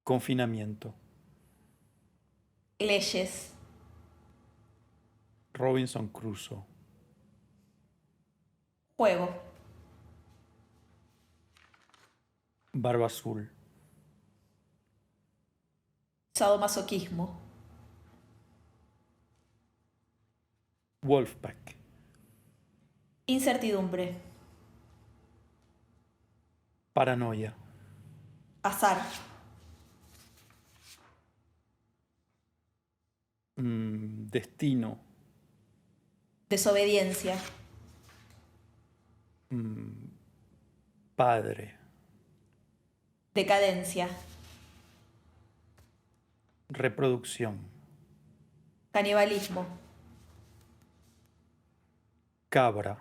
Confinamiento. Leyes. Robinson Crusoe. Juego. Barba Azul. Sadomasoquismo. Wolfpack. Incertidumbre. Paranoia. Azar. Destino. Desobediencia. Padre. Decadencia. Reproducción. Canibalismo. Cabra.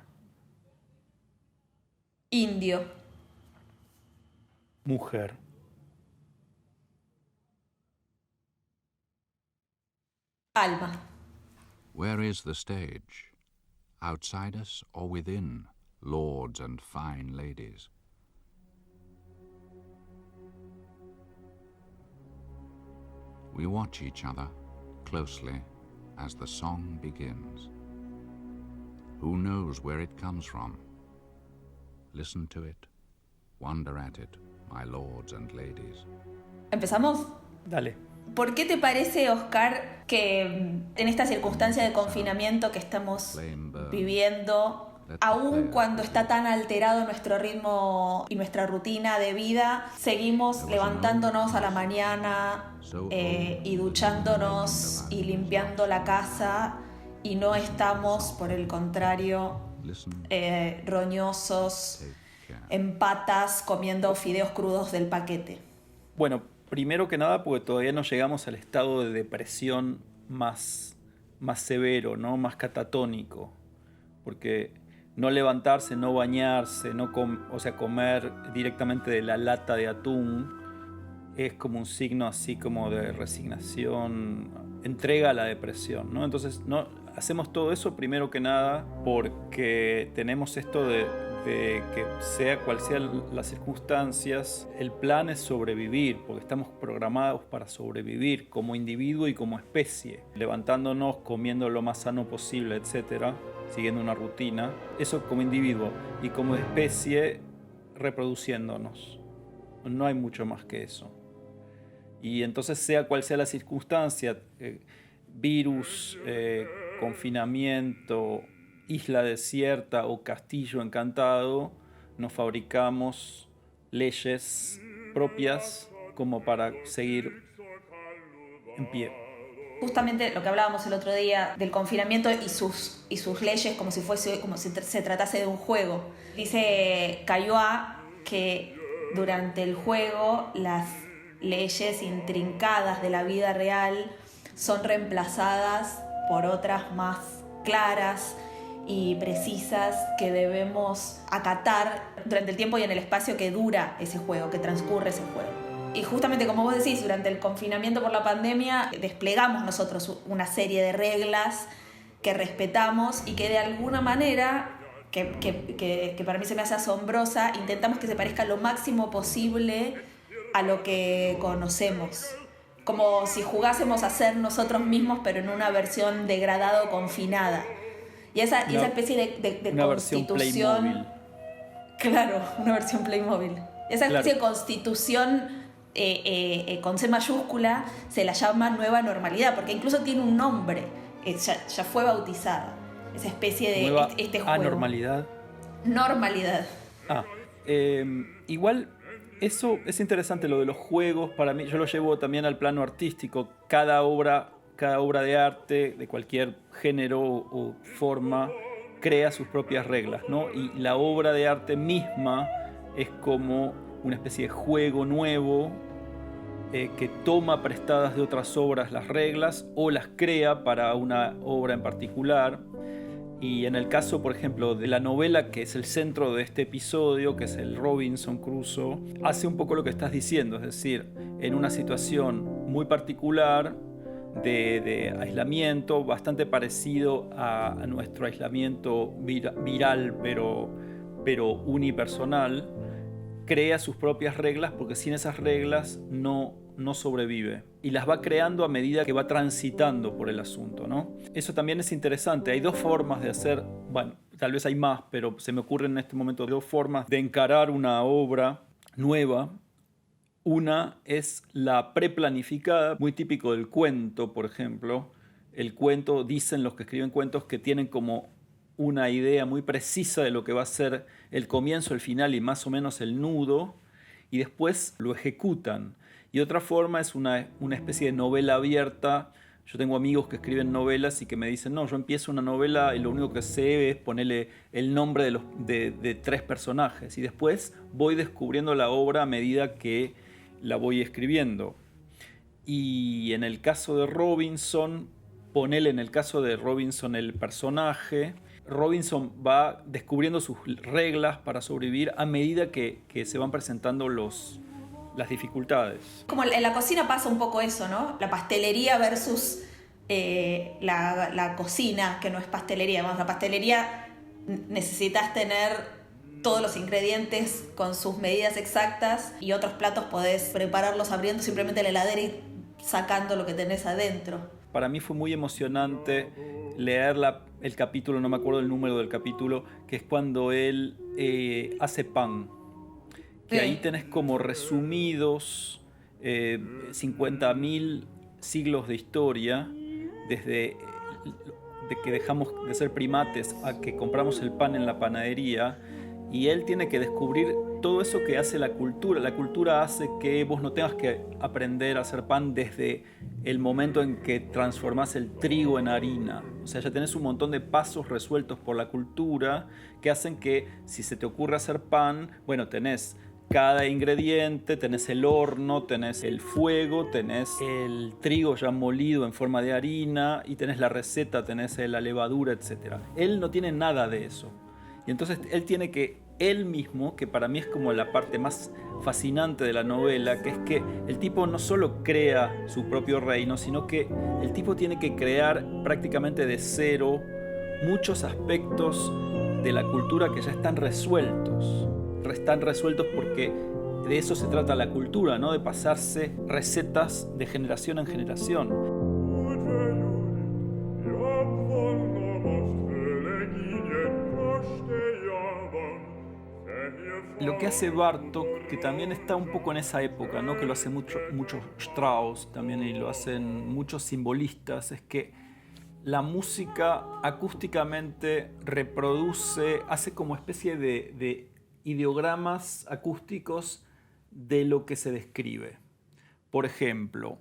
Indio. Mujer. Alma. Where is the stage? Outside us or within, lords and fine ladies? We watch each other closely as the song begins. Who knows where it comes from? Listen to it, wonder at it, my lords and ladies. ¿Empezamos? Dale. ¿Por qué te parece, Oscar, que en esta circunstancia de confinamiento que estamos viviendo, aun cuando está tan alterado nuestro ritmo y nuestra rutina de vida, seguimos levantándonos a la mañana y duchándonos y limpiando la casa y no estamos, por el contrario, roñosos, en patas, comiendo fideos crudos del paquete? Bueno, primero que nada, porque todavía no llegamos al estado de depresión más severo, ¿no? Más catatónico. Porque no levantarse, no bañarse, comer directamente de la lata de atún es como un signo así como de resignación, entrega a la depresión, ¿no? Entonces no hacemos todo eso primero que nada porque tenemos esto de que sea cual sean las circunstancias, el plan es sobrevivir, porque estamos programados para sobrevivir como individuo y como especie, levantándonos, comiendo lo más sano posible, etcétera, siguiendo una rutina, eso como individuo, y como especie reproduciéndonos. No hay mucho más que eso. Y entonces, sea cual sea la circunstancia, virus, confinamiento, isla desierta o castillo encantado, nos fabricamos leyes propias como para seguir en pie. Justamente lo que hablábamos el otro día del confinamiento y sus leyes como si se tratase de un juego. Dice Caillois que durante el juego las leyes intrincadas de la vida real son reemplazadas por otras más claras y precisas que debemos acatar durante el tiempo y en el espacio que dura ese juego, que transcurre ese juego. Y justamente como vos decís, durante el confinamiento por la pandemia desplegamos nosotros una serie de reglas que respetamos y que de alguna manera, que para mí se me hace asombrosa, intentamos que se parezca lo máximo posible a lo que conocemos. Como si jugásemos a ser nosotros mismos, pero en una versión degradada o confinada. Y esa especie de una constitución... versión Playmobil. Claro, una versión Playmobil. Esa especie de constitución con C mayúscula se la llama nueva normalidad, porque incluso tiene un nombre, ya fue bautizada. Esa especie de Nueva este juego. anormalidad. Normalidad. Igual eso es interesante, lo de los juegos. Para mí, yo lo llevo también al plano artístico. Cada obra de arte, de cualquier género o forma, crea sus propias reglas, ¿no? Y la obra de arte misma es como una especie de juego nuevo que toma prestadas de otras obras las reglas o las crea para una obra en particular. Y en el caso, por ejemplo, de la novela que es el centro de este episodio, que es el Robinson Crusoe, hace un poco lo que estás diciendo, es decir, en una situación muy particular de aislamiento, bastante parecido a nuestro aislamiento viral, pero unipersonal, crea sus propias reglas, porque sin esas reglas no no sobrevive. Y las va creando a medida que va transitando por el asunto, ¿no? Eso también es interesante. Hay dos formas de hacer, bueno, tal vez hay más, pero se me ocurren en este momento dos formas de encarar una obra nueva. Una es la preplanificada, muy típico del cuento, por ejemplo. El cuento, dicen los que escriben cuentos, que tienen como una idea muy precisa de lo que va a ser el comienzo, el final y más o menos el nudo, y después lo ejecutan. Y otra forma es una especie de novela abierta. Yo tengo amigos que escriben novelas y que me dicen, no, yo empiezo una novela y lo único que sé es ponerle el nombre de 3 personajes, y después voy descubriendo la obra a medida que la voy escribiendo. Y en el caso de Robinson, ponele en el caso de Robinson el personaje, Robinson va descubriendo sus reglas para sobrevivir a medida que se van presentando las dificultades. Como en la cocina pasa un poco eso, ¿no? La pastelería versus la cocina, que no es pastelería. Vamos, la pastelería necesitas tener todos los ingredientes con sus medidas exactas, y otros platos podés prepararlos abriendo simplemente la heladera y sacando lo que tenés adentro. Para mí fue muy emocionante leer el capítulo, no me acuerdo el número del capítulo, que es cuando él hace pan. Que ahí tenés como resumidos 50.000 siglos de historia, desde de que dejamos de ser primates a que compramos el pan en la panadería, y él tiene que descubrir todo eso que hace la cultura. La cultura hace que vos no tengas que aprender a hacer pan desde el momento en que transformás el trigo en harina. O sea, ya tenés un montón de pasos resueltos por la cultura que hacen que si se te ocurre hacer pan, bueno, tenés cada ingrediente, tenés el horno, tenés el fuego, tenés el trigo ya molido en forma de harina, y tenés la receta, tenés la levadura, etc. Él no tiene nada de eso. Y entonces él tiene que, él mismo, que para mí es como la parte más fascinante de la novela, que es que el tipo no solo crea su propio reino, sino que el tipo tiene que crear prácticamente de cero muchos aspectos de la cultura que ya están resueltos. Están resueltos porque de eso se trata la cultura, ¿no? De pasarse recetas de generación en generación. Lo que hace Bartók, que también está un poco en esa época, ¿no? Que lo hace mucho Strauss también, y lo hacen muchos simbolistas, es que la música acústicamente reproduce, hace como especie de ideogramas acústicos de lo que se describe. Por ejemplo,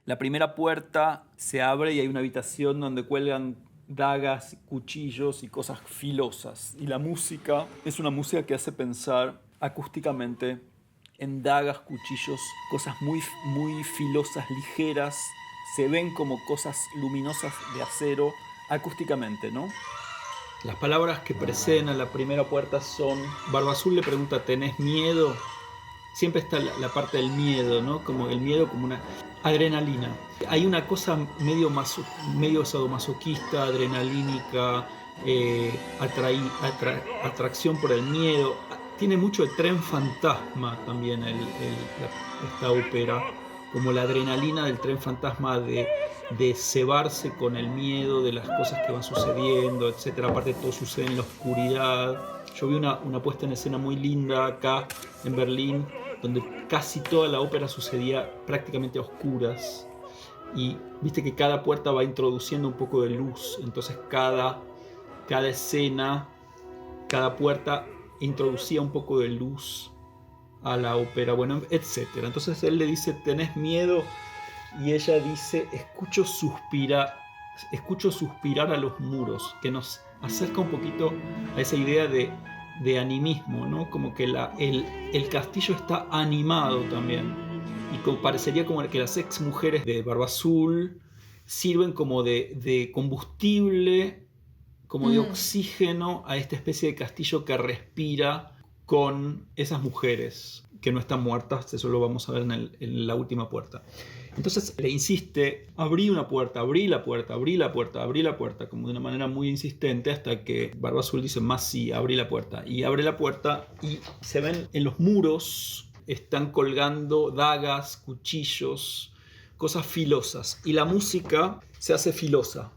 la primera puerta se abre y hay una habitación donde cuelgan dagas, cuchillos y cosas filosas. Y la música es una música que hace pensar acústicamente en dagas, cuchillos, cosas muy, muy filosas, ligeras. Se ven como cosas luminosas de acero acústicamente, ¿no? Las palabras que preceden a la primera puerta son... Barba Azul le pregunta, ¿tenés miedo? Siempre está la parte del miedo, ¿no? Como el miedo como una adrenalina. Hay una cosa medio sadomasoquista, adrenalínica, atracción por el miedo. Tiene mucho de tren fantasma también esta ópera, como la adrenalina del tren fantasma de cebarse con el miedo de las cosas que van sucediendo, etc. Aparte todo sucede en la oscuridad. Yo vi una puesta en escena muy linda acá en Berlín, donde casi toda la ópera sucedía prácticamente a oscuras, y viste que cada puerta va introduciendo un poco de luz, entonces cada escena, cada puerta introducía un poco de luz a la ópera, bueno, etc. Entonces él le dice, ¿tenés miedo? Y ella dice, escucho suspirar a los muros, que nos acerca un poquito a esa idea de animismo, ¿no? Como que el castillo está animado también, y parecería como que las ex mujeres de Barba Azul sirven como de combustible, como de oxígeno a esta especie de castillo que respira con esas mujeres que no están muertas. Eso lo vamos a ver en la última puerta. Entonces le insiste, abrí una puerta, abrí la puerta, abrí la puerta, abrí la puerta, como de una manera muy insistente, hasta que Barba Azul dice, más sí, abrí la puerta. Y abre la puerta y se ven en los muros están colgando dagas, cuchillos, cosas filosas. Y la música se hace filosa.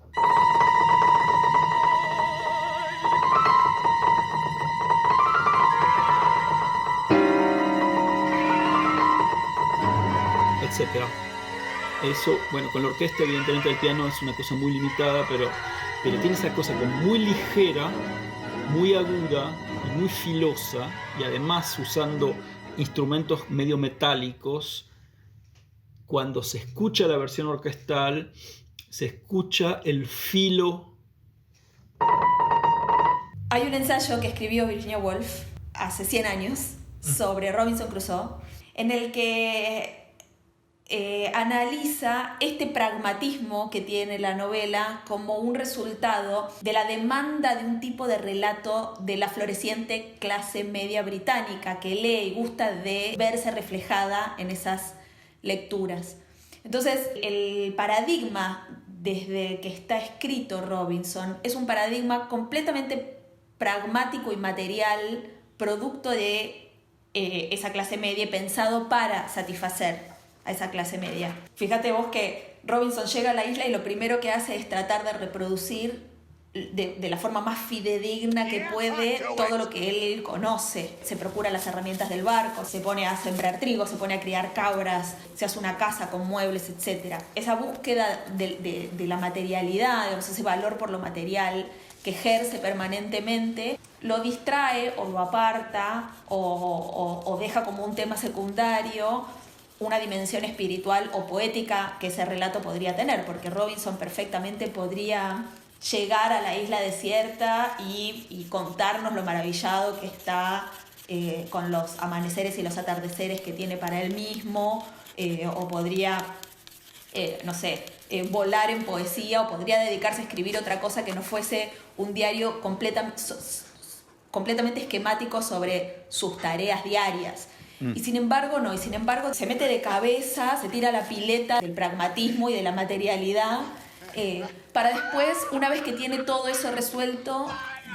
Etcétera. Eso, bueno, con la orquesta evidentemente el piano es una cosa muy limitada, pero tiene esa cosa como muy ligera, muy aguda y muy filosa, y además usando instrumentos medio metálicos. Cuando se escucha la versión orquestal, se escucha el filo. Hay un ensayo que escribió Virginia Woolf hace 100 años sobre Robinson Crusoe, en el que analiza este pragmatismo que tiene la novela como un resultado de la demanda de un tipo de relato de la floreciente clase media británica que lee y gusta de verse reflejada en esas lecturas. Entonces, el paradigma desde que está escrito Robinson es un paradigma completamente pragmático y material, producto de esa clase media, pensado para satisfacer a esa clase media. Fíjate vos que Robinson llega a la isla y lo primero que hace es tratar de reproducir de la forma más fidedigna que puede todo lo que él conoce. Se procura las herramientas del barco, se pone a sembrar trigo, se pone a criar cabras, se hace una casa con muebles, etc. Esa búsqueda de la materialidad, digamos, ese valor por lo material que ejerce permanentemente, lo distrae o lo aparta o deja como un tema secundario una dimensión espiritual o poética que ese relato podría tener, porque Robinson perfectamente podría llegar a la isla desierta y contarnos lo maravillado que está con los amaneceres y los atardeceres que tiene para él mismo, o podría, volar en poesía, o podría dedicarse a escribir otra cosa que no fuese un diario completamente esquemático sobre sus tareas diarias. Y sin embargo se mete de cabeza, se tira a la pileta del pragmatismo y de la materialidad, para después, una vez que tiene todo eso resuelto,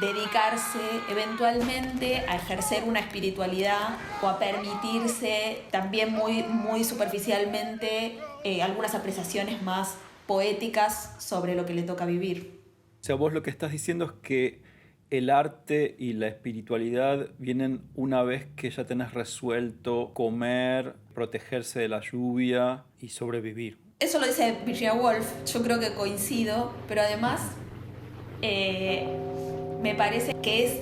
dedicarse eventualmente a ejercer una espiritualidad o a permitirse también muy, muy superficialmente algunas apreciaciones más poéticas sobre lo que le toca vivir. O sea, vos lo que estás diciendo es que el arte y la espiritualidad vienen una vez que ya tenés resuelto comer, protegerse de la lluvia y sobrevivir. Eso lo dice Virginia Woolf, yo creo que coincido, pero además me parece que es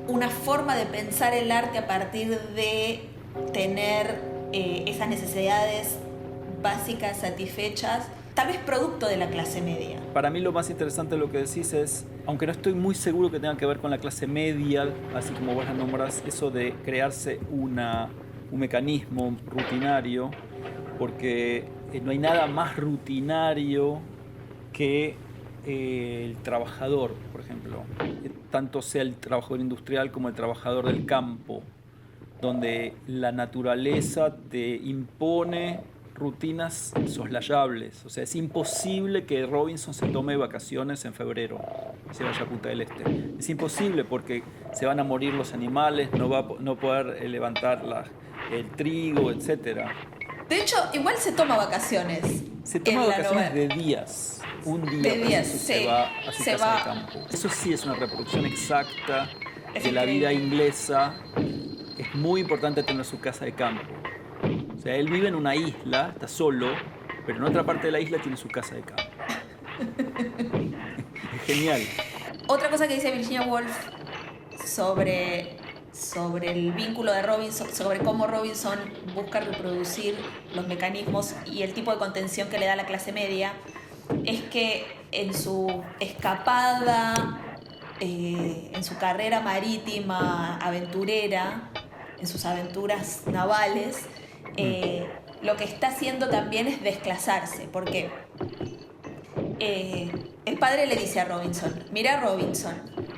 una forma de pensar el arte a partir de tener esas necesidades básicas satisfechas, tal vez producto de la clase media. Para mí lo más interesante de lo que decís es, aunque no estoy muy seguro que tenga que ver con la clase media, así como vos la nombrás, eso de crearse un mecanismo rutinario, porque no hay nada más rutinario que el trabajador, por ejemplo, tanto sea el trabajador industrial como el trabajador del campo, donde la naturaleza te impone rutinas insoslayables. O sea, es imposible que Robinson se tome vacaciones en febrero y se vaya a Punta del Este. Es imposible porque se van a morir los animales, no va a no poder levantar el trigo, etc. De hecho, igual se toma vacaciones. Se toma vacaciones de días. Un día de días, sí, sí. Se va a su casa de campo. Eso sí es una reproducción exacta de la vida inglesa. Es muy importante tener su casa de campo. O sea, él vive en una isla, está solo, pero en otra parte de la isla tiene su casa de campo. Es genial. Otra cosa que dice Virginia Woolf sobre el vínculo de Robinson, sobre cómo Robinson busca reproducir los mecanismos y el tipo de contención que le da a la clase media, es que en su escapada, en su carrera marítima aventurera, en sus aventuras navales, lo que está haciendo también es desclasarse, porque el padre le dice a Robinson: mira, Robinson,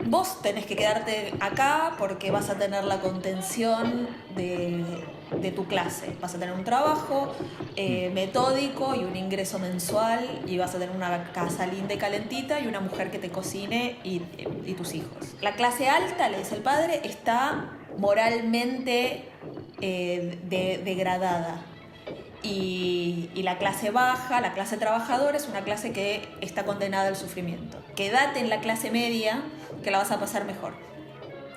vos tenés que quedarte acá porque vas a tener la contención de tu clase, vas a tener un trabajo metódico y un ingreso mensual, y vas a tener una casa linda y calentita y una mujer que te cocine y tus hijos. La clase alta, le dice el padre, está moralmente degradada. Y la clase baja, la clase trabajadora, es una clase que está condenada al sufrimiento. Quédate en la clase media, que la vas a pasar mejor.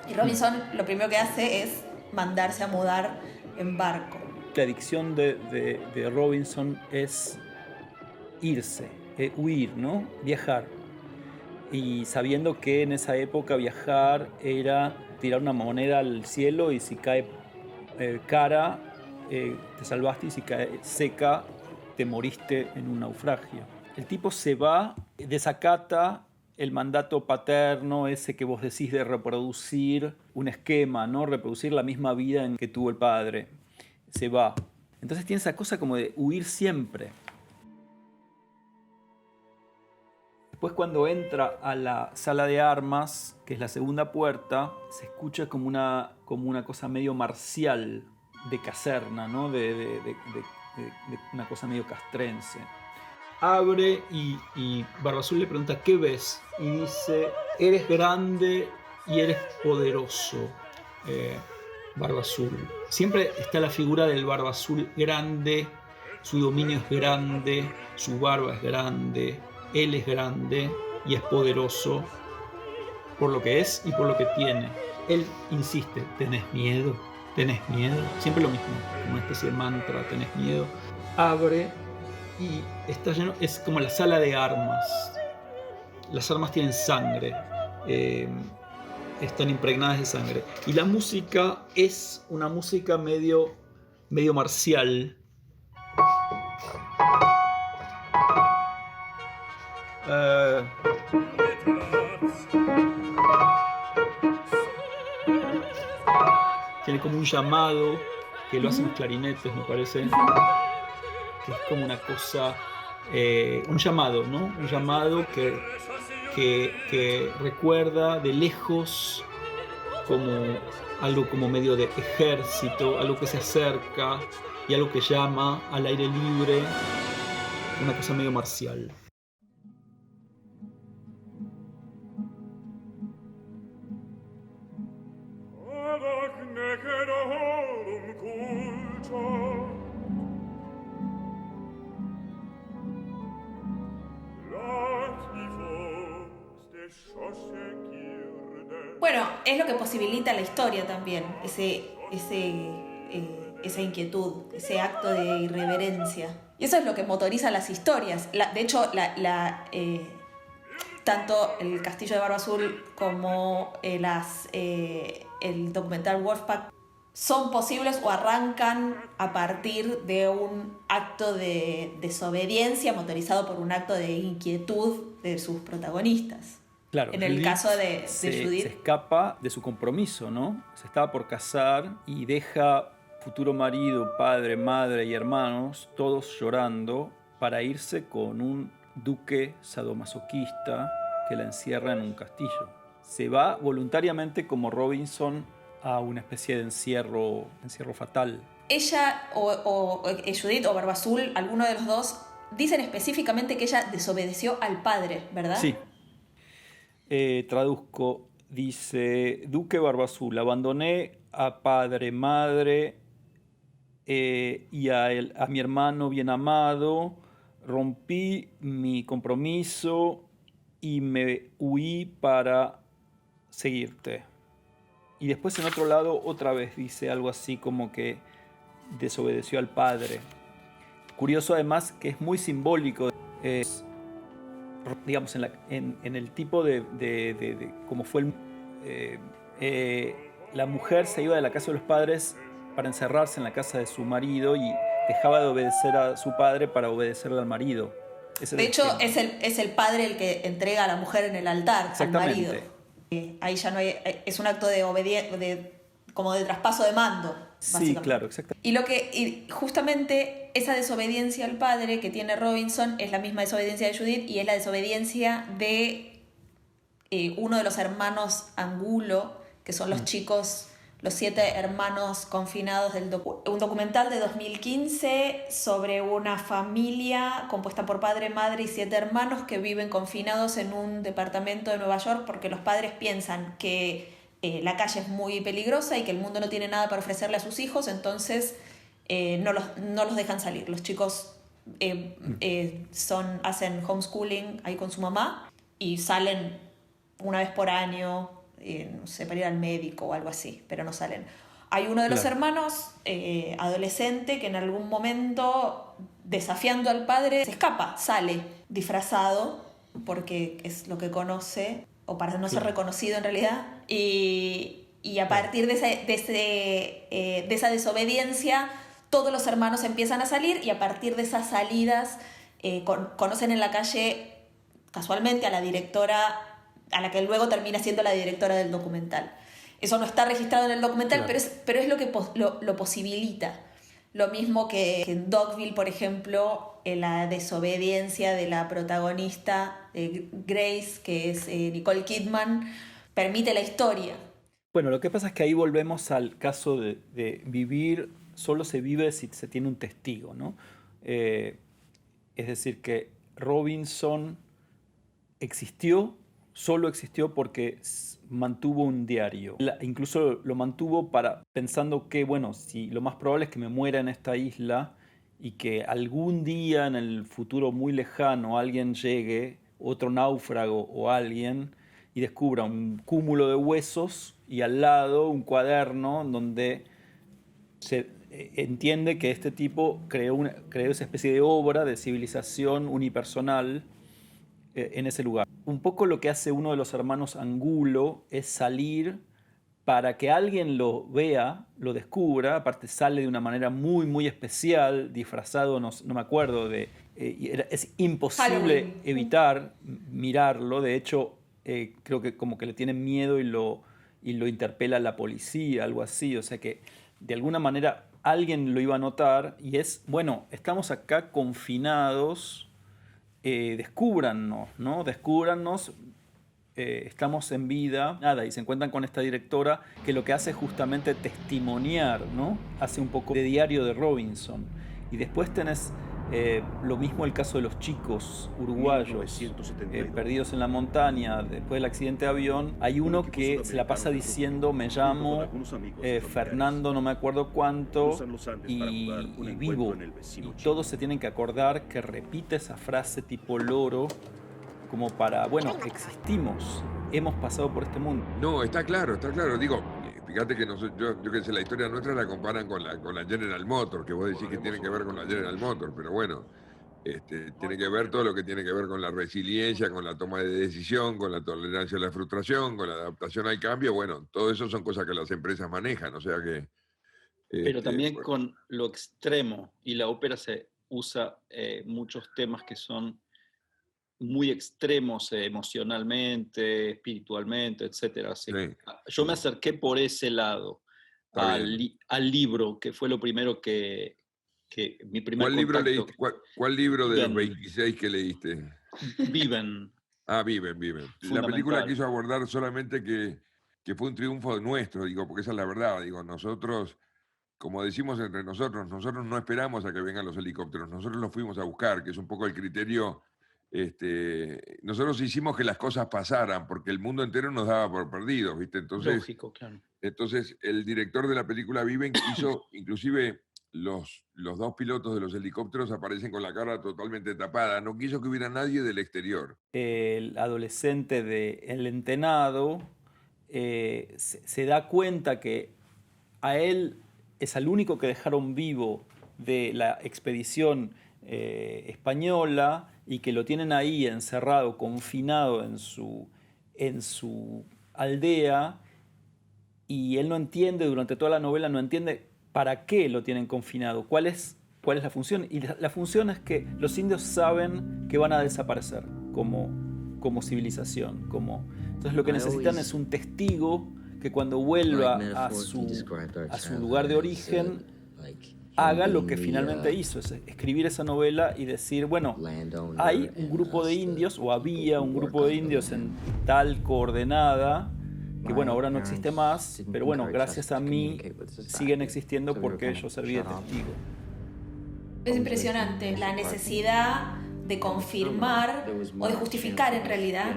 Y Robinson lo primero que hace es mandarse a mudar en barco. La adicción de Robinson es irse, huir, ¿no? Viajar. Y sabiendo que en esa época viajar era tirar una moneda al cielo y si cae cara, te salvaste, y si cae seca, te moriste en un naufragio. El tipo se va, desacata el mandato paterno, ese que vos decís de reproducir un esquema, ¿no? Reproducir la misma vida en que tuvo el padre. Se va. Entonces tiene esa cosa como de huir siempre. Después, cuando entra a la sala de armas, que es la segunda puerta, se escucha como una cosa medio marcial de caserna, ¿no? de una cosa medio castrense. Abre y Barba Azul le pregunta: ¿qué ves? Y dice: eres grande y eres poderoso, Barba Azul. Siempre está la figura del Barba Azul grande, su dominio es grande, su barba es grande, él es grande y es poderoso por lo que es y por lo que tiene. Él insiste: ¿tenés miedo? ¿Tenés miedo? Siempre lo mismo, como una especie de mantra: ¿tenés miedo? Abre y está lleno, es como la sala de armas. Las armas tienen sangre, están impregnadas de sangre. Y la música es una música medio marcial. Tiene como un llamado que lo hacen los clarinetes, me parece, que es como una cosa, un llamado, ¿no? Un llamado que recuerda de lejos como algo como medio de ejército, algo que se acerca y algo que llama al aire libre, una cosa medio marcial. Bueno, es lo que posibilita la historia también, esa inquietud, ese acto de irreverencia. Y eso es lo que motoriza las historias. De hecho, tanto el Castillo de Barba Azul como el documental Wolfpack son posibles o arrancan a partir de un acto de desobediencia motorizado por un acto de inquietud de sus protagonistas. Claro, en el caso de Judith. Se escapa de su compromiso, ¿no? Se estaba por casar y deja futuro marido, padre, madre y hermanos, todos llorando, para irse con un duque sadomasoquista que la encierra en un castillo. Se va voluntariamente como Robinson a una especie de encierro fatal. Ella o Judith o Barba Azul, alguno de los dos, dicen específicamente que ella desobedeció al padre, ¿verdad? Sí. Traduzco, dice: Duque Barba Azul, abandoné a padre, madre y a mi hermano bien amado, rompí mi compromiso y me huí para seguirte. Y después en otro lado otra vez dice algo así como que desobedeció al padre. Curioso además que es muy simbólico, digamos, en el tipo de cómo fue la mujer se iba de la casa de los padres para encerrarse en la casa de su marido y dejaba de obedecer a su padre para obedecerle al marido. De hecho, es el padre el que entrega a la mujer en el altar al marido. Ahí ya no hay, es un acto de obediencia, como de traspaso de mando. Sí, claro, exactamente. Y justamente esa desobediencia al padre que tiene Robinson es la misma desobediencia de Judith y es la desobediencia de uno de los hermanos Angulo, que son los chicos, los 7 hermanos confinados un documental de 2015 sobre una familia compuesta por padre, madre y 7 hermanos que viven confinados en un departamento de Nueva York porque los padres piensan que la calle es muy peligrosa y que el mundo no tiene nada para ofrecerle a sus hijos, entonces no los dejan salir. Los chicos hacen homeschooling ahí con su mamá y salen una vez por año, no sé, para ir al médico o algo así, pero no salen. Hay uno de los hermanos, adolescente, que en algún momento, desafiando al padre, se escapa, sale disfrazado, porque es lo que conoce, o para no ser reconocido en realidad, y a partir de esa desobediencia, todos los hermanos empiezan a salir, y a partir de esas salidas conocen en la calle casualmente a la directora, a la que luego termina siendo la directora del documental. Eso no está registrado en el documental, pero es lo que lo posibilita. Lo mismo que en Dogville, por ejemplo, en la desobediencia de la protagonista Grace, que es Nicole Kidman, permite la historia. Bueno, lo que pasa es que ahí volvemos al caso de vivir, solo se vive si se tiene un testigo, ¿no? Es decir, que Robinson solo existió porque mantuvo un diario. Incluso lo mantuvo pensando que, bueno, si lo más probable es que me muera en esta isla y que algún día en el futuro muy lejano alguien llegue, otro náufrago o alguien, y descubra un cúmulo de huesos y al lado un cuaderno donde se entiende que este tipo creó esa especie de obra de civilización unipersonal en ese lugar. Un poco lo que hace uno de los hermanos Angulo es salir para que alguien lo vea, lo descubra. Aparte sale de una manera muy, muy especial, disfrazado, no me acuerdo, es imposible Halloween. evitar mirarlo. De hecho, creo que como que le tienen miedo y lo interpela la policía, algo así. O sea que de alguna manera alguien lo iba a notar y bueno, estamos acá confinados. Descúbrannos, ¿no? Descúbrannos, estamos en vida, nada, y se encuentran con esta directora que lo que hace es justamente testimoniar, ¿no? Hace un poco de diario de Robinson. Y después tenés lo mismo el caso de los chicos uruguayos perdidos en la montaña después del accidente de avión. Hay uno que se la pasa diciendo me llamo Fernando no me acuerdo cuánto y vivo, y todos se tienen que acordar que repite esa frase tipo loro como para, bueno, existimos, hemos pasado por este mundo. No, está claro, digo, fíjate que yo que sé, la historia nuestra la comparan con la General Motors, que vos decís que tiene que ver con la General Motors, pero bueno, tiene que ver todo lo que tiene que ver con la resiliencia, con la toma de decisión, con la tolerancia a la frustración, con la adaptación al cambio. Bueno, todo eso son cosas que las empresas manejan, o sea que... Pero también bueno, con lo extremo, y la ópera se usa muchos temas que son muy extremos emocionalmente, espiritualmente, etc. sí, yo me acerqué por ese lado al libro, que fue lo primero que mi primer ¿Cuál libro contacto. leíste? ¿Cuál libro de los Viven. 26 que leíste? Viven. Ah, Viven. La película quiso abordar solamente que fue un triunfo nuestro, digo, porque esa es la verdad. Digo, nosotros, como decimos entre nosotros no esperamos a que vengan los helicópteros, nosotros los fuimos a buscar, que es un poco el criterio. Nosotros hicimos que las cosas pasaran, porque el mundo entero nos daba por perdidos, ¿viste? Entonces, Lógico, claro. entonces el director de la película Viven quiso, inclusive los dos pilotos de los helicópteros aparecen con la cara totalmente tapada, no quiso que hubiera nadie del exterior. El adolescente de El Entenado se da cuenta que a él es el único que dejaron vivo de la expedición española y que lo tienen ahí encerrado, confinado en su aldea, y él no entiende, durante toda la novela no entiende para qué lo tienen confinado, cuál es la función. Y la función es que los indios saben que van a desaparecer como civilización. Entonces lo que necesitan es un testigo que cuando vuelva a su lugar de origen haga lo que finalmente hizo, es escribir esa novela y decir, bueno, hay un grupo de indios, o había un grupo de indios en tal coordenada, que bueno, ahora no existe más, pero bueno, gracias a mí siguen existiendo porque yo serví de testigo. Es impresionante la necesidad de confirmar o de justificar en realidad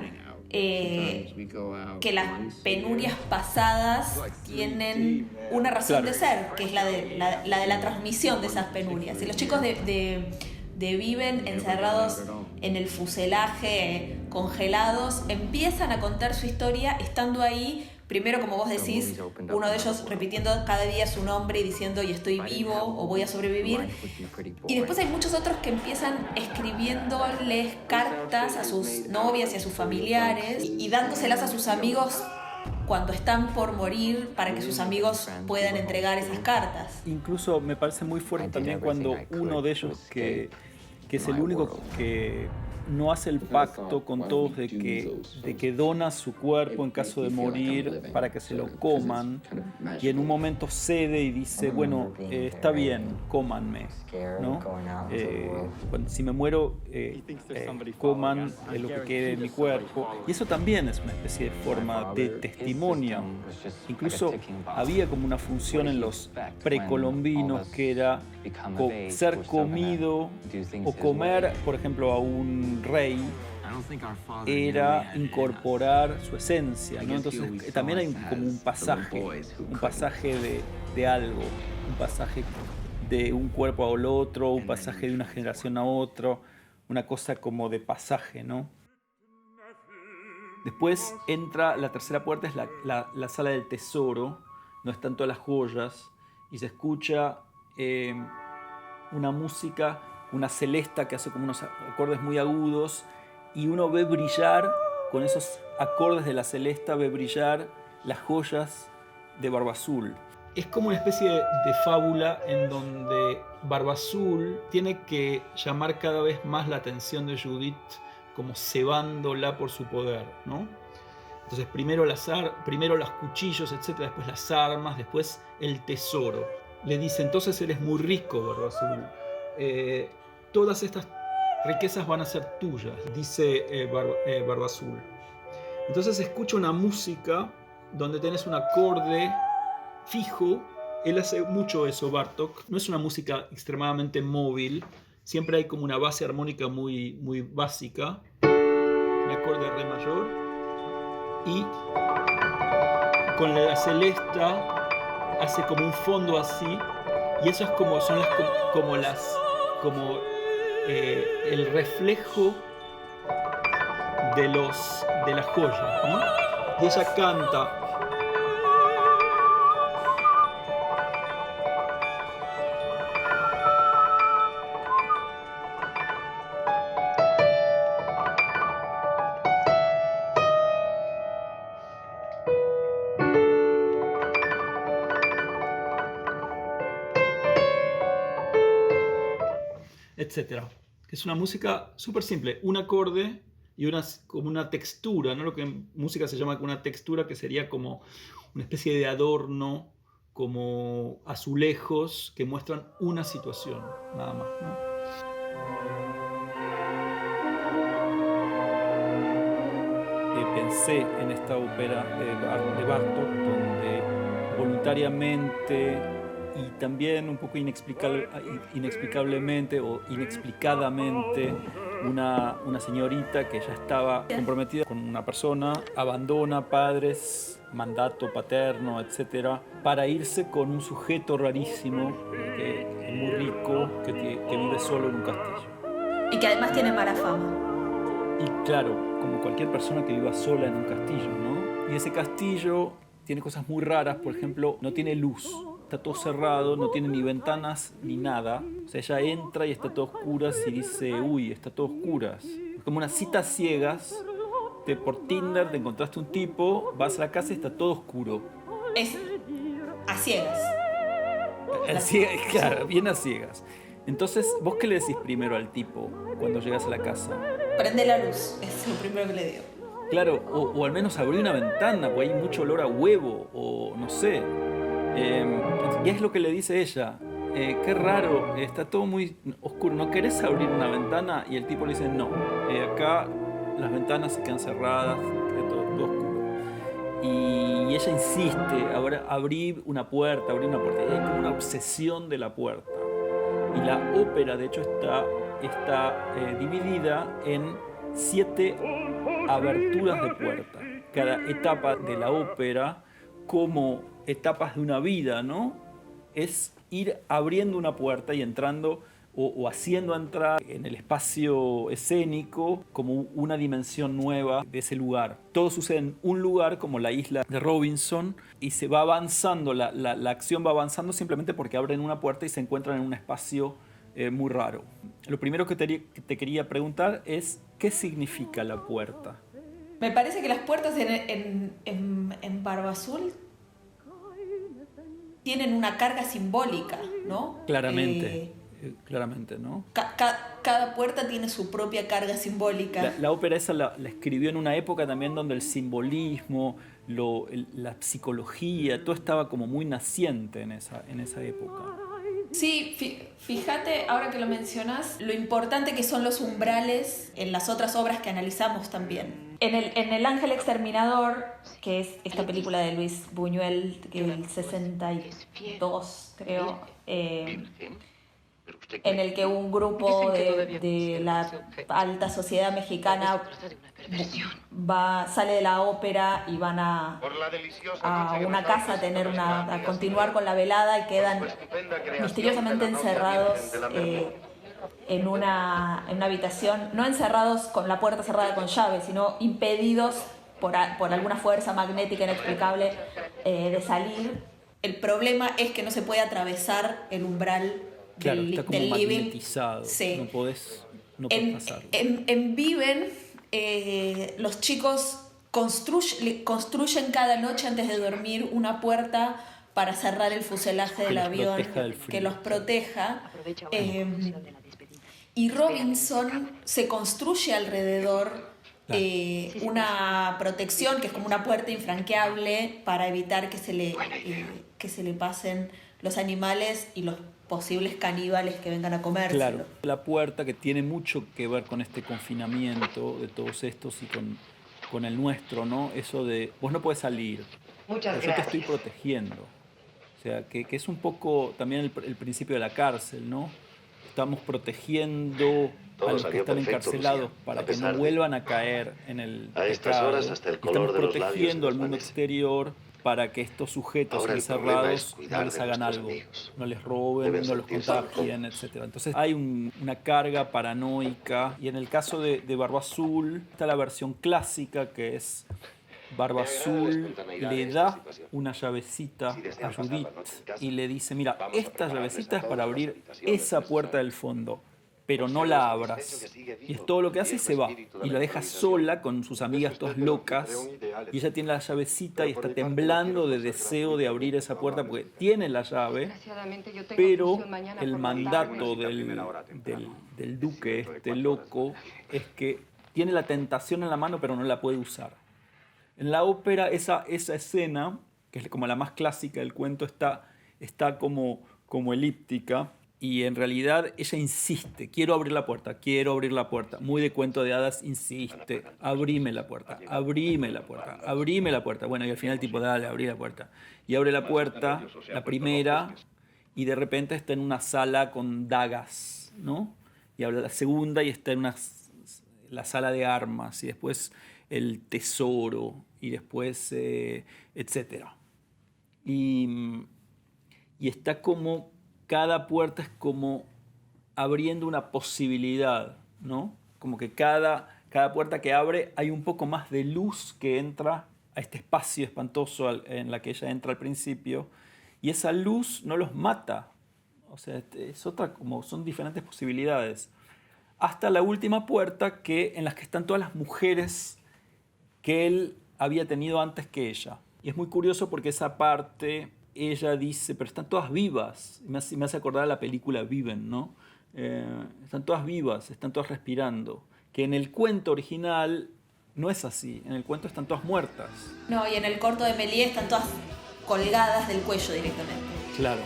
que las penurias pasadas tienen una razón de ser, que es la de la transmisión de esas penurias. Y los chicos de viven encerrados en el fuselaje, congelados, empiezan a contar su historia estando ahí. Primero, como vos decís, uno de ellos repitiendo cada día su nombre y diciendo, y estoy vivo o voy a sobrevivir. Y después hay muchos otros que empiezan escribiéndoles cartas a sus novias y a sus familiares y dándoselas a sus amigos cuando están por morir para que sus amigos puedan entregar esas cartas. Incluso me parece muy fuerte también cuando uno de ellos, que es el único que no hace el pacto con todos de que dona su cuerpo en caso de morir para que se lo coman, y en un momento cede y dice, bueno, está bien, cómanme, ¿no? Si me muero, coman lo que quede de mi cuerpo. Y eso también es una especie de forma de testimonio. Incluso había como una función en los precolombinos que era ser comido o comer, por ejemplo, a un rey era incorporar su esencia, ¿no? Entonces también hay como un pasaje de algo, un pasaje de un cuerpo al otro, un pasaje de una generación a otro, una cosa como de pasaje, ¿no? Después entra la tercera puerta, es la sala del tesoro, donde están todas las joyas, y se escucha una música, una celesta que hace como unos acordes muy agudos, y uno ve brillar, con esos acordes de la celesta, ve brillar las joyas de Barba Azul. Es como una especie de fábula en donde Barba Azul tiene que llamar cada vez más la atención de Judith, como cebándola por su poder, ¿no? Entonces primero los cuchillos, etcétera, después las armas, después el tesoro. Le dice, entonces eres muy rico, Barba Azul. Todas estas riquezas van a ser tuyas, dice Barba Azul. Entonces escucha una música donde tenés un acorde fijo. Él hace mucho eso, Bartók. No es una música extremadamente móvil. Siempre hay como una base armónica muy, muy básica. Un acorde de re mayor. Y con la celesta hace como un fondo así. Y eso es como, el reflejo de las joyas, ¿no? Y ella canta. Etcétera. Es una música súper simple, un acorde y como una textura, ¿no? Lo que en música se llama una textura, que sería como una especie de adorno, como azulejos que muestran una situación, nada más, ¿no? Pensé en esta ópera de Bartók, donde voluntariamente y también un poco inexplicablemente o inexplicadamente una señorita que ya estaba comprometida con una persona abandona padres, mandato paterno, etc., para irse con un sujeto rarísimo, que es muy rico, que vive solo en un castillo. Y que además tiene mala fama. Y claro, como cualquier persona que viva sola en un castillo, ¿no? Y ese castillo tiene cosas muy raras, por ejemplo, no tiene luz. Está todo cerrado, no tiene ni ventanas ni nada. O sea, ella entra y está todo oscuras y dice, uy, está todo oscuras. Es como unas citas ciegas. Por Tinder te encontraste un tipo, vas a la casa y está todo oscuro. Es a ciegas. Claro, bien a ciegas. Entonces, ¿vos qué le decís primero al tipo cuando llegas a la casa? Prende la luz, es lo primero que le digo. Claro, o al menos abrí una ventana, porque hay mucho olor a huevo, o no sé. Y es lo que le dice ella. Qué raro, está todo muy oscuro. ¿No querés abrir una ventana? Y el tipo le dice, no. Acá las ventanas se quedan cerradas, queda todo oscuro. Y ella insiste, ahora abrí una puerta. Y hay como una obsesión de la puerta. Y la ópera, de hecho, está dividida en 7 aberturas de puerta. Cada etapa de la ópera, como etapas de una vida, ¿no? Es ir abriendo una puerta y entrando o haciendo entrar en el espacio escénico como una dimensión nueva de ese lugar. Todo sucede en un lugar como la isla de Robinson y se va avanzando, la acción va avanzando simplemente porque abren una puerta y se encuentran en un espacio muy raro. Lo primero que te quería preguntar es ¿qué significa la puerta? Me parece que las puertas en Barba Azul tienen una carga simbólica, ¿no? Claramente, ¿no? Cada puerta tiene su propia carga simbólica. La ópera esa la escribió en una época también donde el simbolismo, la psicología, todo estaba como muy naciente en esa época. Sí, fíjate, ahora que lo mencionas, lo importante que son los umbrales en las otras obras que analizamos también. En el Ángel Exterminador, que es esta película de Luis Buñuel, del 62, creo, en el que un grupo de la alta sociedad mexicana sale de la ópera y van a una casa a continuar con la velada y quedan misteriosamente encerrados en una habitación, no encerrados con la puerta cerrada con llave, sino impedidos por alguna fuerza magnética inexplicable de salir. El problema es que no se puede atravesar el umbral del living. Magnetizado. Sí. No podés pasarlo. En Viven, los chicos construyen cada noche antes de dormir una puerta para cerrar el fuselaje del avión que los proteja. Y Robinson se construye alrededor una protección que es como una puerta infranqueable para evitar que se le pasen los animales y los posibles caníbales que vengan a comérselo. Claro, la puerta que tiene mucho que ver con este confinamiento de todos estos y con el nuestro, ¿no? Eso de, vos no podés salir, pero yo te estoy protegiendo. O sea, que es un poco también el principio de la cárcel, ¿no? Estamos protegiendo a los que están encarcelados para que no vuelvan a caer en el pecado. A estas horas hasta el color Estamos de los labios protegiendo al mundo desvanece. exterior para que estos sujetos Ahora el encerrados problema es cuidar no les de hagan nuestros algo, amigos. no les roben, Deben no los sentirse contagien, etc. Entonces hay una carga paranoica y en el caso de Barba Azul está la versión clásica que es Barba Azul le da una llavecita a Judith y le dice, mira, esta llavecita es para abrir esa puerta del fondo, pero no la abras. Y es todo lo que hace y se va. Y la deja sola con sus amigas todas locas. Y ella tiene la llavecita y está temblando de deseo de abrir esa puerta porque tiene la llave, pero el mandato del duque, este loco, es que tiene la tentación en la mano pero no la puede usar. En la ópera esa escena, que es como la más clásica del cuento, está como elíptica. Y en realidad ella insiste, quiero abrir la puerta, muy de cuento de hadas, insiste, abrime la puerta. Bueno, y al final el tipo, dale, abrí la puerta. Y abre la puerta, la primera, y de repente está en una sala con dagas, ¿no? Y abre la segunda y está en la sala de armas, y después el tesoro, y después, etc. Y está como... Cada puerta es como abriendo una posibilidad, ¿no? Como que cada puerta que abre hay un poco más de luz que entra a este espacio espantoso en la que ella entra al principio. Y esa luz no los mata. O sea, es otra, como son diferentes posibilidades. Hasta la última puerta en las que están todas las mujeres que él había tenido antes que ella. Y es muy curioso porque esa parte... Ella dice, pero están todas vivas. Me hace acordar a la película Viven, ¿no? Están todas vivas, están todas respirando. Que en el cuento original no es así. En el cuento están todas muertas. No, y en el corto de Méliès están todas colgadas del cuello directamente. Claro.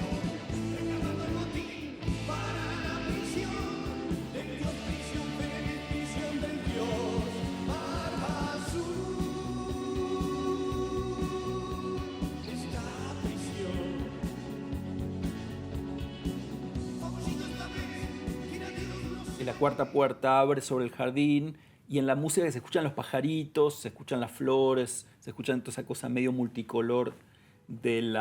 La cuarta puerta abre sobre el jardín Y en la música se escuchan los pajaritos, se escuchan las flores, se escuchan toda esa cosa medio multicolor del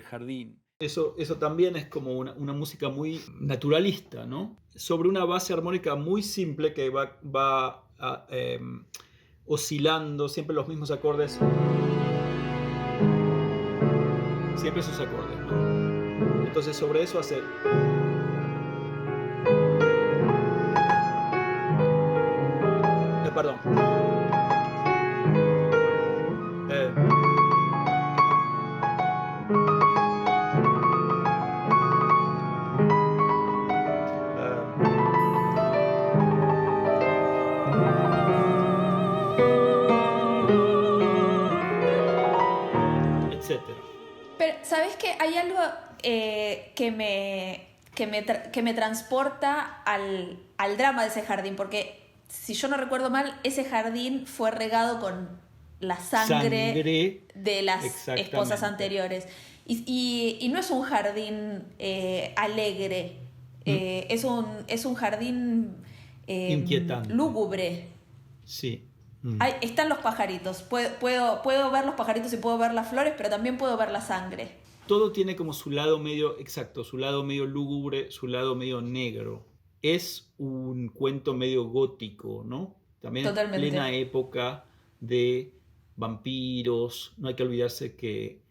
jardín. Eso también es como una música muy naturalista, ¿no? Sobre una base armónica muy simple que va oscilando siempre los mismos acordes. Siempre esos acordes, ¿no? Entonces sobre eso hace... Perdón. Etcétera. Pero, ¿sabes qué? Hay algo que me transporta al drama de ese jardín, porque si yo no recuerdo mal, ese jardín fue regado con la sangre de las esposas anteriores. Y no es un jardín alegre, es un jardín inquietante, lúgubre. Sí. Están los pajaritos. Puedo ver los pajaritos y puedo ver las flores, pero también puedo ver la sangre. Todo tiene como su lado medio, exacto, su lado medio lúgubre, su lado medio negro. Es un cuento medio gótico, ¿no? También Totalmente. En plena época de vampiros. No hay que olvidarse que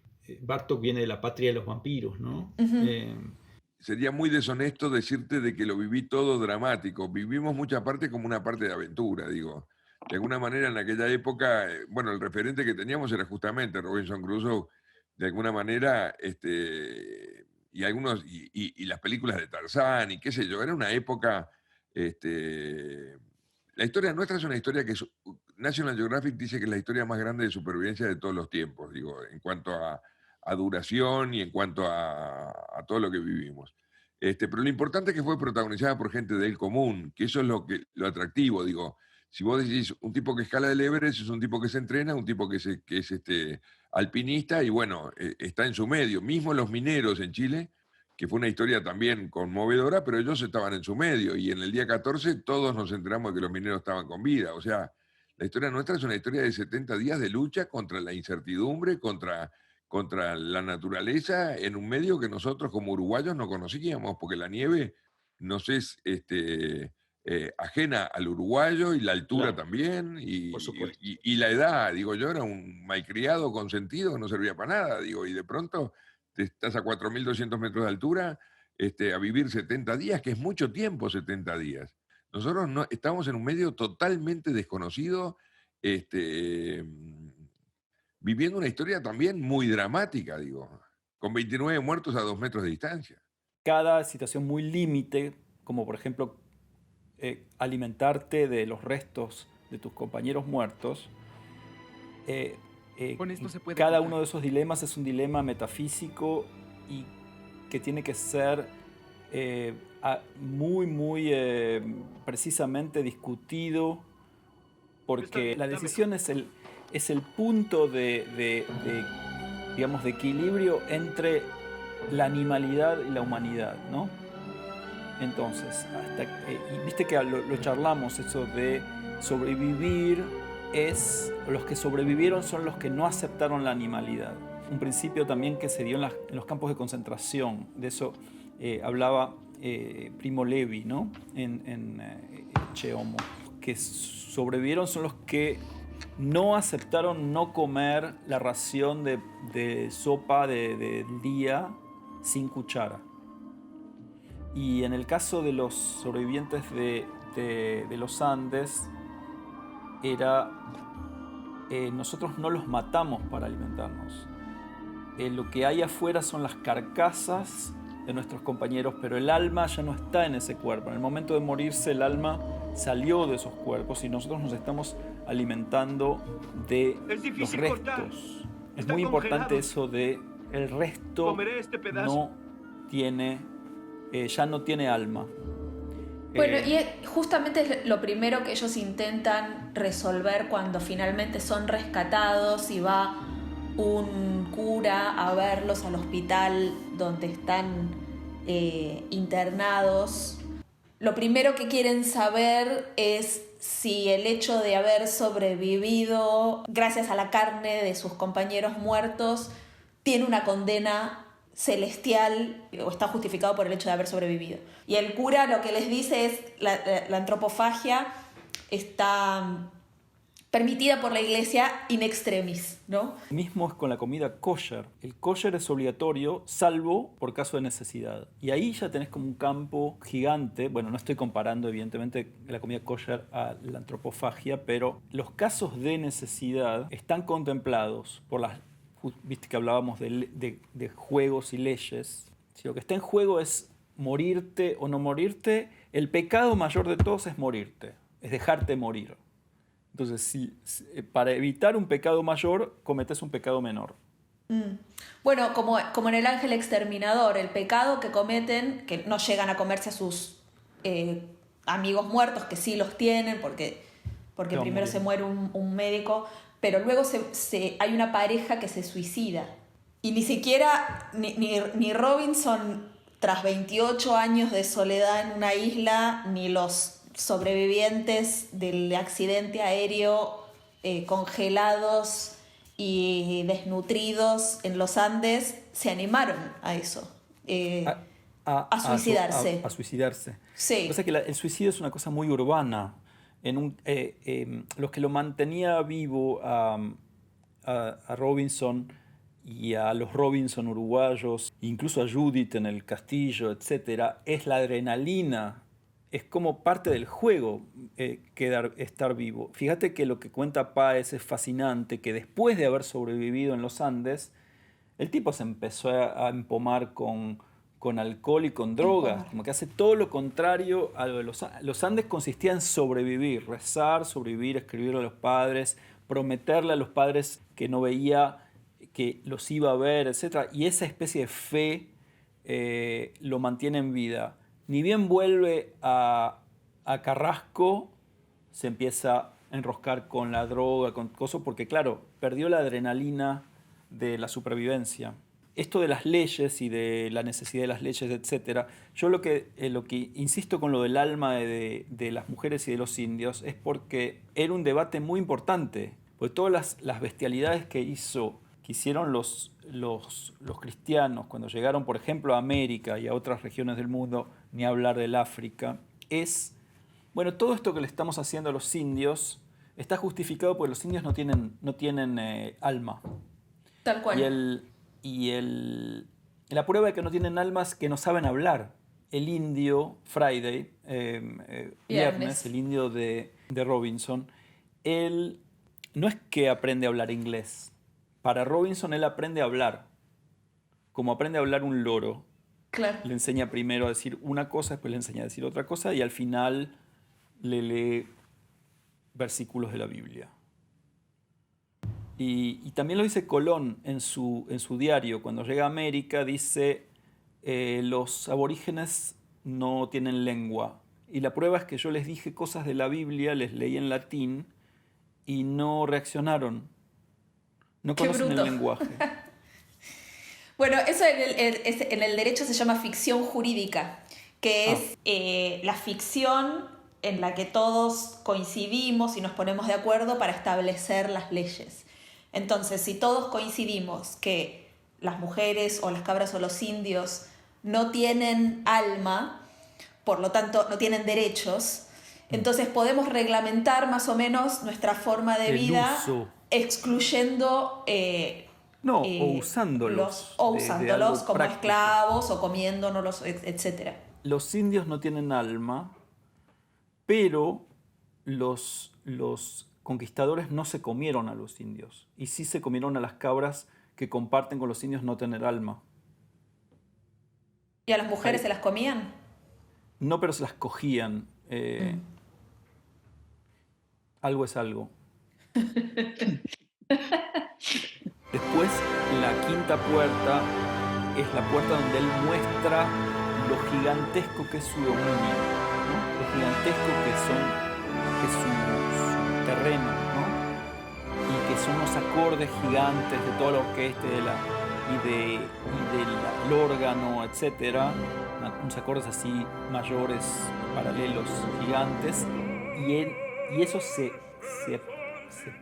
Bartók viene de la patria de los vampiros, ¿no? Uh-huh. Sería muy deshonesto decirte de que lo viví todo dramático. Vivimos mucha parte como una parte de aventura, digo. De alguna manera en aquella época, bueno, el referente que teníamos era justamente Robinson Crusoe, de alguna manera, y las películas de Tarzán y qué sé yo, era una época, la historia nuestra es una historia que National Geographic dice que es la historia más grande de supervivencia de todos los tiempos, digo, en cuanto a duración y en cuanto a todo lo que vivimos. Pero lo importante es que fue protagonizada por gente del común, que eso es lo atractivo, digo. Si vos decís un tipo que escala el Everest, es un tipo que se entrena, un tipo que es alpinista y bueno, está en su medio. Mismo los mineros en Chile, que fue una historia también conmovedora, pero ellos estaban en su medio y en el día 14 todos nos enteramos de que los mineros estaban con vida. O sea, la historia nuestra es una historia de 70 días de lucha contra la incertidumbre, contra la naturaleza, en un medio que nosotros como uruguayos no conocíamos, porque la nieve nos es ajena al uruguayo y la altura Claro, también, por supuesto. y la edad, digo, yo era un malcriado consentido que no servía para nada, digo, y de pronto te estás a 4.200 metros de altura a vivir 70 días, que es mucho tiempo 70 días. Nosotros no, estamos en un medio totalmente desconocido, viviendo una historia también muy dramática, digo, con 29 muertos a 2 metros de distancia. Cada situación muy límite, como por ejemplo alimentarte de los restos de tus compañeros muertos, Con esto se puede cada contar. uno de esos dilemas es un dilema metafísico y que tiene que ser muy precisamente discutido, porque la decisión es el punto de equilibrio entre la animalidad y la humanidad, ¿no? Entonces, y viste que lo charlamos, eso de sobrevivir los que sobrevivieron son los que no aceptaron la animalidad. Un principio también que se dio en los campos de concentración, de eso hablaba Primo Levi, ¿no? En Cheomo, que sobrevivieron son los que no aceptaron no comer la ración de sopa del día sin cuchara. Y en el caso de los sobrevivientes de los Andes, nosotros no los matamos para alimentarnos. Lo que hay afuera son las carcasas de nuestros compañeros, pero el alma ya no está en ese cuerpo. En el momento de morirse, el alma salió de esos cuerpos y nosotros nos estamos alimentando de los restos. Es muy importante eso de el resto no tiene, ya no tiene alma. Bueno, y justamente es lo primero que ellos intentan resolver cuando finalmente son rescatados y va un cura a verlos al hospital donde están internados. lo primero que quieren saber es si el hecho de haber sobrevivido gracias a la carne de sus compañeros muertos tiene una condena celestial o está justificado por el hecho de haber sobrevivido. Y el cura lo que les dice es la antropofagia está permitida por la iglesia in extremis, ¿no? Mismo es con la comida kosher. El kosher es obligatorio, salvo por caso de necesidad. Y ahí ya tenés como un campo gigante. Bueno, no estoy comparando, evidentemente, la comida kosher a la antropofagia, pero los casos de necesidad están contemplados por las... Viste que hablábamos de juegos y leyes. Si lo que está en juego es morirte o no morirte, el pecado mayor de todos es morirte, es dejarte morir. Entonces, si para evitar un pecado mayor, cometes un pecado menor. Bueno, como en el ángel exterminador, el pecado que cometen, que no llegan a comerse a sus amigos muertos, que sí los tienen, porque primero se muere un médico, pero luego hay una pareja que se suicida. Y ni siquiera, ni Robinson, tras 28 años de soledad en una isla, ni los sobrevivientes del accidente aéreo congelados y desnutridos en los Andes se animaron a eso, a suicidarse. A suicidarse. Sí. Lo que pasa es que el suicidio es una cosa muy urbana. Los que lo mantenía vivo a Robinson y a los Robinson uruguayos, incluso a Judith en el castillo, etc., es la adrenalina. Es como parte del juego estar vivo. Fíjate que lo que cuenta Páez es fascinante, que después de haber sobrevivido en los Andes, el tipo se empezó a empomar con alcohol y con drogas, como que hace todo lo contrario a lo de los Andes. Consistía en sobrevivir, rezar, sobrevivir, escribirle a los padres, prometerle a los padres que no veía, que los iba a ver, etc. Y esa especie de fe lo mantiene en vida. Ni bien vuelve a Carrasco, se empieza a enroscar con la droga, con cosas, porque claro, perdió la adrenalina de la supervivencia. Esto de las leyes y de la necesidad de las leyes, etc., yo lo que insisto con lo del alma de las mujeres y de los indios es porque era un debate muy importante, porque todas las bestialidades que hicieron los cristianos cuando llegaron, por ejemplo, a América y a otras regiones del mundo, ni hablar del África, bueno, todo esto que le estamos haciendo a los indios está justificado porque los indios no tienen alma. Tal cual. La prueba de que no tienen alma es que no saben hablar. El indio, Friday, viernes, el indio de Robinson, él no es que aprende a hablar inglés. Para Robinson él aprende a hablar, como aprende a hablar un loro. Claro. Le enseña primero a decir una cosa, después le enseña a decir otra cosa y al final le lee versículos de la Biblia. Y también lo dice Colón en su diario. Cuando llega a América dice, los aborígenes no tienen lengua. Y la prueba es que yo les dije cosas de la Biblia, les leí en latín y no reaccionaron. No conocen el lenguaje. Bueno, eso en el derecho se llama ficción jurídica, que es la ficción en la que todos coincidimos y nos ponemos de acuerdo para establecer las leyes. Entonces, si todos coincidimos que las mujeres o las cabras o los indios no tienen alma, por lo tanto no tienen derechos, entonces podemos reglamentar más o menos nuestra forma de vida uso. Excluyendo o usándolos como práctico. esclavos o comiéndonos, etc. Los indios no tienen alma, pero los conquistadores no se comieron a los indios y sí se comieron a las cabras que comparten con los indios no tener alma. ¿Y a las mujeres se las comían? No, pero se las cogían. Algo es algo. Después, la quinta puerta es la puerta donde él muestra lo gigantesco que es su dominio, ¿no? Lo gigantesco que es su terreno, ¿no? Y que son los acordes gigantes de toda la orquesta y del órgano, etc. unos acordes así mayores, paralelos, gigantes, y eso se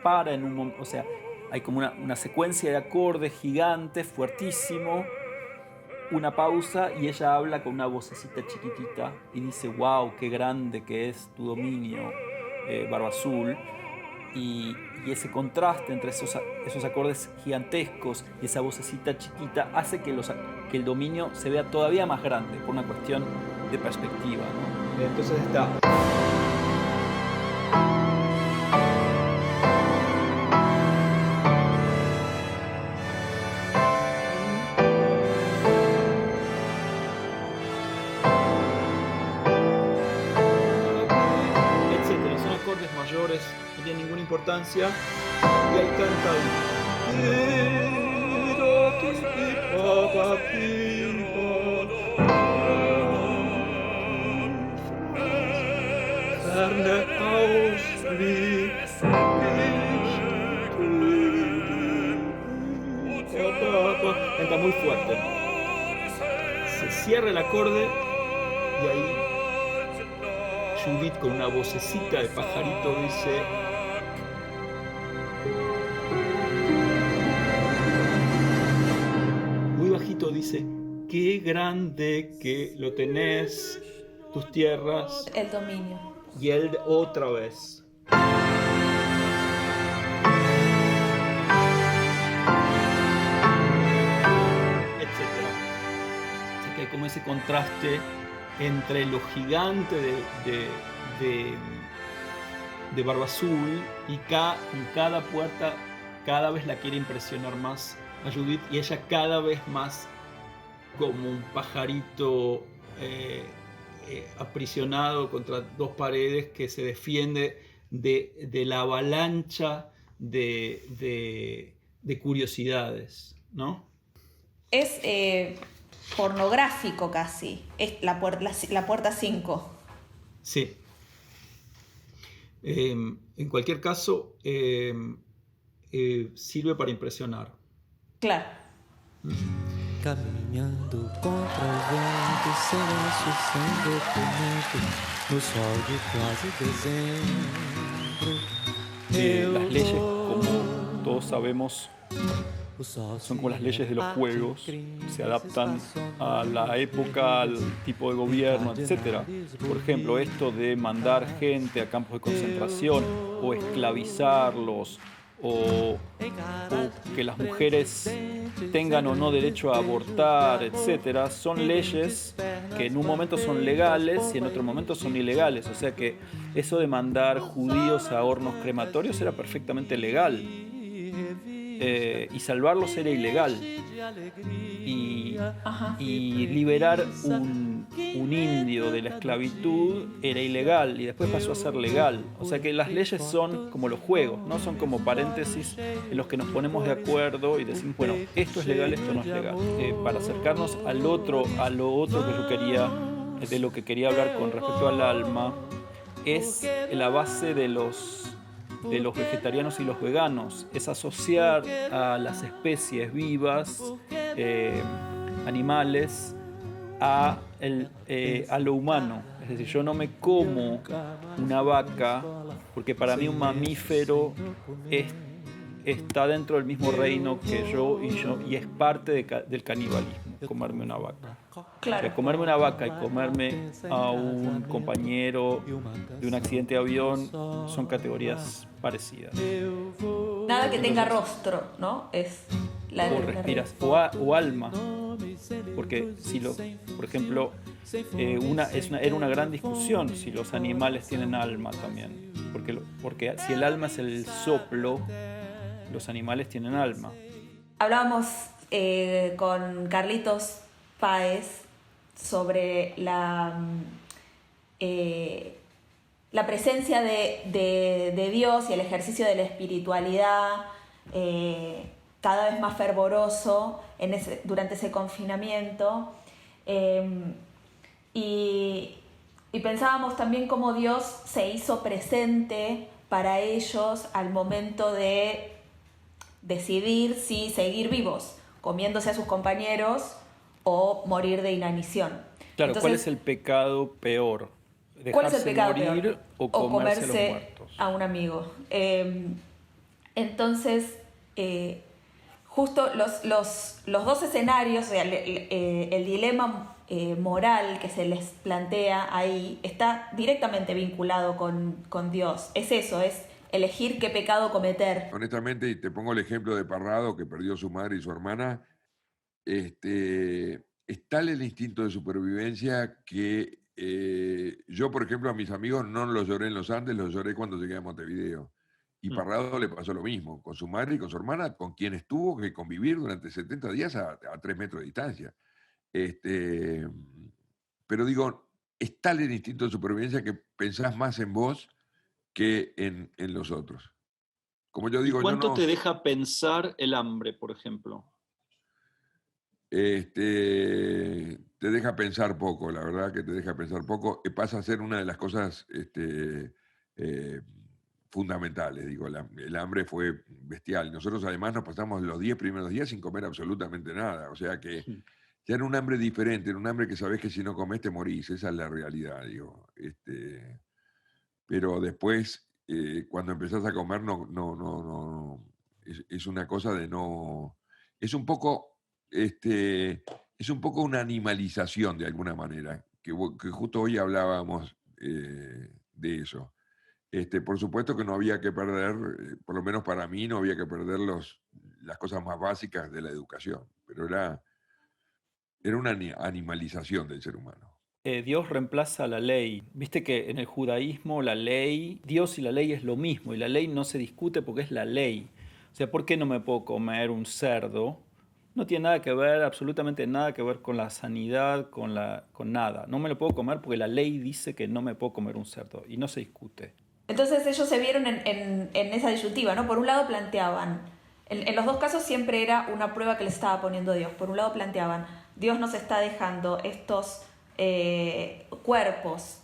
para en un momento, o sea, hay como una secuencia de acordes gigantes, fuertísimo, una pausa y ella habla con una vocecita chiquitita y dice: wow, qué grande que es tu dominio, Barba Azul. Y ese contraste entre esos acordes gigantescos y esa vocecita chiquita hace que el dominio se vea todavía más grande por una cuestión de perspectiva, ¿no? Entonces está... etcétera, son acordes mayores, no tienen ninguna importancia, y ahí canta canta muy fuerte, se cierra el acorde y ahí Judith con una vocecita de pajarito dice: muy bajito dice, qué grande que lo tenés, tus tierras. El dominio. Y él otra vez. Etcétera. O sea que hay como ese contraste entre lo gigante de Barba Azul y en cada puerta cada vez la quiere impresionar más a Judith, y ella cada vez más como un pajarito aprisionado contra dos paredes que se defiende de la avalancha de curiosidades, ¿no? Es pornográfico casi, es la puerta 5. Sí. En cualquier caso, sirve para impresionar. Claro. Caminhando contra o vento, silêncio sem documento, no sol de quase dezembro. Las leyes, como todos sabemos, son como las leyes de los juegos, se adaptan a la época, al tipo de gobierno, etc. Por ejemplo, esto de mandar gente a campos de concentración o esclavizarlos, o que las mujeres tengan o no derecho a abortar, etc. Son leyes que en un momento son legales y en otro momento son ilegales. O sea que eso de mandar judíos a hornos crematorios era perfectamente legal. Y salvarlos era ilegal. Y liberar un indio de la esclavitud era ilegal y después pasó a ser legal. O sea que las leyes son como los juegos, ¿no? Son como paréntesis en los que nos ponemos de acuerdo y decimos, bueno, esto es legal, esto no es legal. Para acercarnos a lo otro de lo que quería hablar con respecto al alma, es la base de los vegetarianos y los veganos, es asociar a las especies vivas, animales, a lo humano. Es decir, yo no me como una vaca porque para mí un mamífero está dentro del mismo reino que yo y es parte del canibalismo, comerme una vaca. Claro. O sea, comerme una vaca y comerme a un compañero de un accidente de avión son categorías parecidas. Nada que tenga rostro, ¿no? Es o respiras, o alma. Porque por ejemplo, era una gran discusión si los animales tienen alma también. Porque si el alma es el soplo, los animales tienen alma. Hablábamos con Carlitos Páez sobre la presencia de Dios y el ejercicio de la espiritualidad cada vez más fervoroso durante ese confinamiento. Y pensábamos también cómo Dios se hizo presente para ellos al momento de decidir si seguir vivos, comiéndose a sus compañeros o morir de inanición. Claro, Entonces, ¿cuál es el pecado peor? ¿cuál es el ¿Dejarse pecado morir peor? o comerse los comerse muertos? a un amigo. Entonces, justo los dos escenarios, o sea, el dilema moral que se les plantea ahí está directamente vinculado con Dios. Es eso, es elegir qué pecado cometer. Honestamente, y te pongo el ejemplo de Parrado, que perdió su madre y su hermana, es tal el instinto de supervivencia que yo, por ejemplo, a mis amigos no los lloré en los Andes, los lloré cuando llegué a Montevideo. Y Parrado le pasó lo mismo, con su madre y con su hermana, con quienes tuvo que convivir durante 70 días a 3 metros de distancia. Este, pero digo, es tal el instinto de supervivencia que pensás más en vos que en los otros. Como yo ¿Y digo, yo cuánto no... te deja pensar el hambre, por ejemplo? Te deja pensar poco, la verdad que te deja pensar poco. Pasa a ser una de las cosas eh, fundamentales. Digo, el hambre fue bestial. Nosotros además nos pasamos los 10 primeros días sin comer absolutamente nada. O sea que ya era un hambre diferente, era un hambre que sabés que si no comés te morís. Esa es la realidad, digo. Pero después, cuando empezás a comer, no. Es una cosa de no. Es un poco. Es un poco una animalización de alguna manera, que justo hoy hablábamos de eso. Por supuesto que no había que perder, por lo menos para mí, no había que perder las cosas más básicas de la educación, pero era una animalización del ser humano. Dios reemplaza la ley. Viste que en el judaísmo la ley, Dios y la ley es lo mismo, y la ley no se discute porque es la ley. O sea, ¿por qué no me puedo comer un cerdo? No tiene nada que ver, absolutamente nada que ver con la sanidad, con nada. No me lo puedo comer porque la ley dice que no me puedo comer un cerdo, y no se discute. Entonces ellos se vieron en esa disyuntiva, ¿no? Por un lado planteaban, en los dos casos siempre era una prueba que les estaba poniendo Dios. Por un lado planteaban, Dios nos está dejando estos cuerpos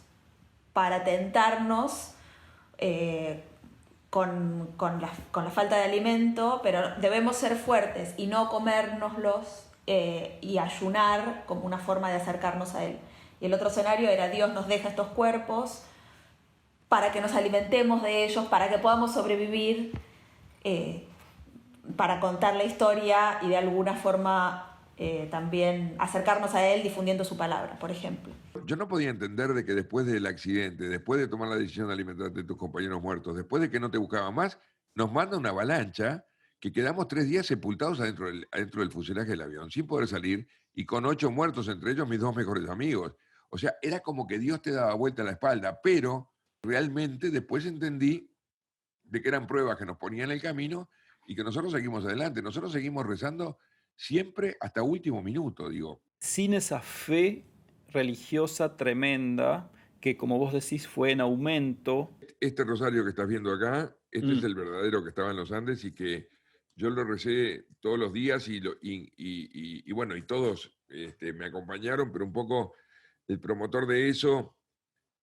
para tentarnos con la falta de alimento, pero debemos ser fuertes y no comérnoslos y ayunar como una forma de acercarnos a Él. Y el otro escenario era, Dios nos deja estos cuerpos para que nos alimentemos de ellos, para que podamos sobrevivir, para contar la historia y de alguna forma también acercarnos a Él difundiendo su palabra, por ejemplo. Yo no podía entender de que después del accidente, después de tomar la decisión de alimentarte de tus compañeros muertos, después de que no te buscaban más, nos manda una avalancha que quedamos 3 días sepultados adentro del fuselaje del avión, sin poder salir y con 8 muertos, entre ellos mis 2 mejores amigos. O sea, era como que Dios te daba vuelta a la espalda, pero realmente después entendí de que eran pruebas que nos ponían en el camino y que nosotros seguimos adelante. Nosotros seguimos rezando siempre hasta último minuto, digo. Sin esa fe religiosa tremenda, que como vos decís fue en aumento. Este rosario que estás viendo acá, este es el verdadero que estaba en los Andes y que yo lo recé todos los días y bueno, y todos me acompañaron, pero un poco el promotor de eso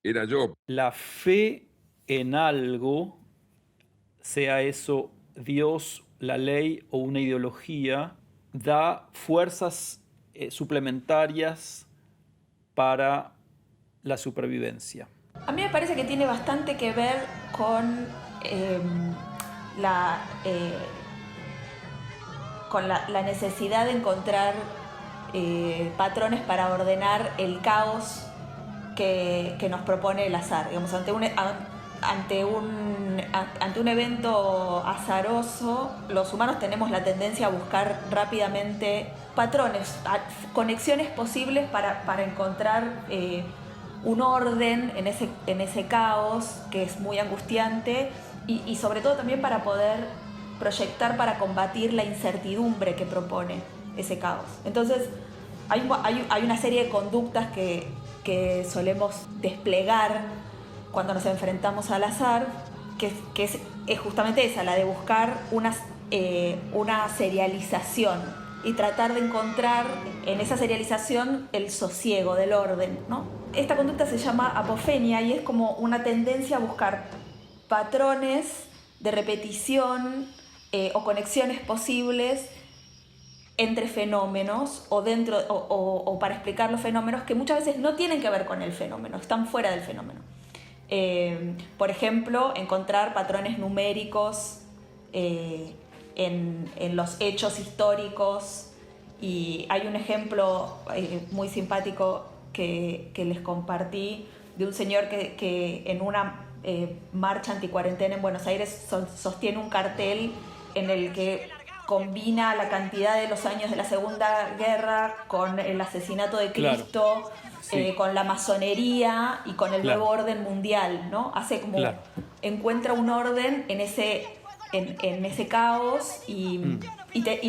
era yo. La fe en algo, sea eso Dios, la ley o una ideología, da fuerzas suplementarias para la supervivencia. A mí me parece que tiene bastante que ver con la necesidad de encontrar patrones para ordenar el caos que nos propone el azar. Digamos, ante un evento azaroso, los humanos tenemos la tendencia a buscar rápidamente patrones, conexiones posibles para encontrar un orden en ese caos que es muy angustiante y sobre todo también para poder proyectar para combatir la incertidumbre que propone ese caos. Entonces hay una serie de conductas que solemos desplegar cuando nos enfrentamos al azar, que es justamente esa, la de buscar una serialización y tratar de encontrar en esa serialización el sosiego del orden, ¿no? Esta conducta se llama apofenia y es como una tendencia a buscar patrones de repetición o conexiones posibles entre fenómenos o dentro o para explicar los fenómenos que muchas veces no tienen que ver con el fenómeno, están fuera del fenómeno. Por ejemplo, encontrar patrones numéricos en los hechos históricos, y hay un ejemplo muy simpático que les compartí de un señor que en una marcha anticuarentena en Buenos Aires sostiene un cartel en el que combina la cantidad de los años de la Segunda Guerra con el asesinato de Cristo, claro. Sí. con la masonería y con el Claro. nuevo orden mundial, ¿no? Hace como, Claro. encuentra un orden en ese caos y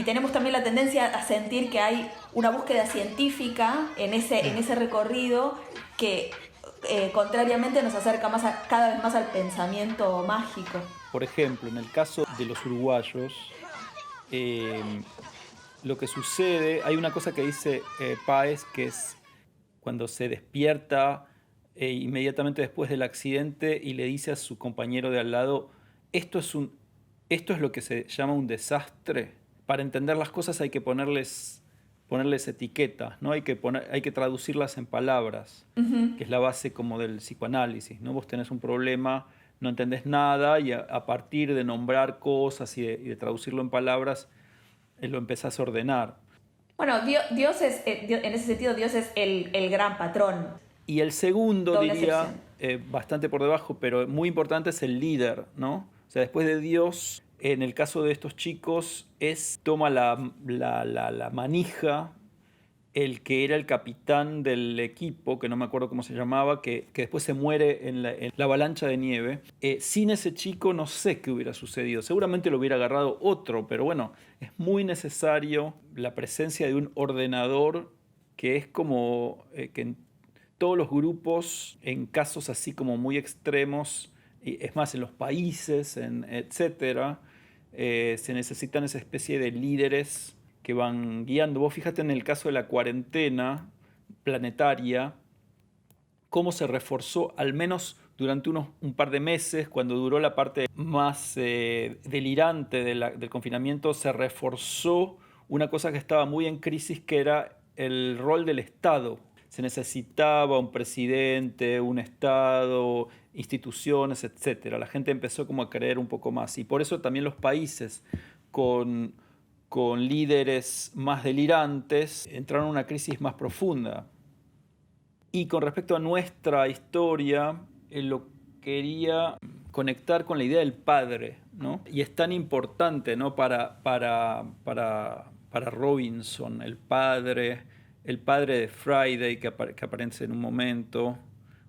tenemos también la tendencia a sentir que hay una búsqueda científica en ese recorrido que contrariamente nos acerca cada vez más al pensamiento mágico. Por ejemplo, en el caso de los uruguayos, lo que sucede, hay una cosa que dice Páez, que es cuando se despierta inmediatamente después del accidente y le dice a su compañero de al lado, esto es lo que se llama un desastre. Para entender las cosas hay que ponerles etiquetas, ¿no? Hay que traducirlas en palabras, que es la base como del psicoanálisis, ¿no? Vos tenés un problema, no entendés nada y a partir de nombrar cosas y de traducirlo en palabras, lo empezás a ordenar. Bueno, Dios es, en ese sentido, Dios es el gran patrón. Y el segundo, Doble diría, bastante por debajo, pero muy importante, es el líder, ¿no? O sea, después de Dios, en el caso de estos chicos, toma la manija el que era el capitán del equipo, que no me acuerdo cómo se llamaba, que después se muere en la avalancha de nieve. Sin ese chico no sé qué hubiera sucedido. Seguramente lo hubiera agarrado otro, pero bueno, es muy necesario la presencia de un ordenador que es como que en todos los grupos, en casos así como muy extremos, y es más, en los países, etcétera, se necesitan esa especie de líderes que van guiando. Vos fíjate en el caso de la cuarentena planetaria, cómo se reforzó, al menos durante un par de meses, cuando duró la parte más delirante del confinamiento, se reforzó una cosa que estaba muy en crisis, que era el rol del Estado. Se necesitaba un presidente, un Estado, instituciones, etc. La gente empezó como a creer un poco más. Y por eso también los países con líderes más delirantes entraron en una crisis más profunda. Y con respecto a nuestra historia, lo quería conectar con la idea del padre, ¿no? Y es tan importante, ¿no? para Robinson, el padre de Friday, que aparece en un momento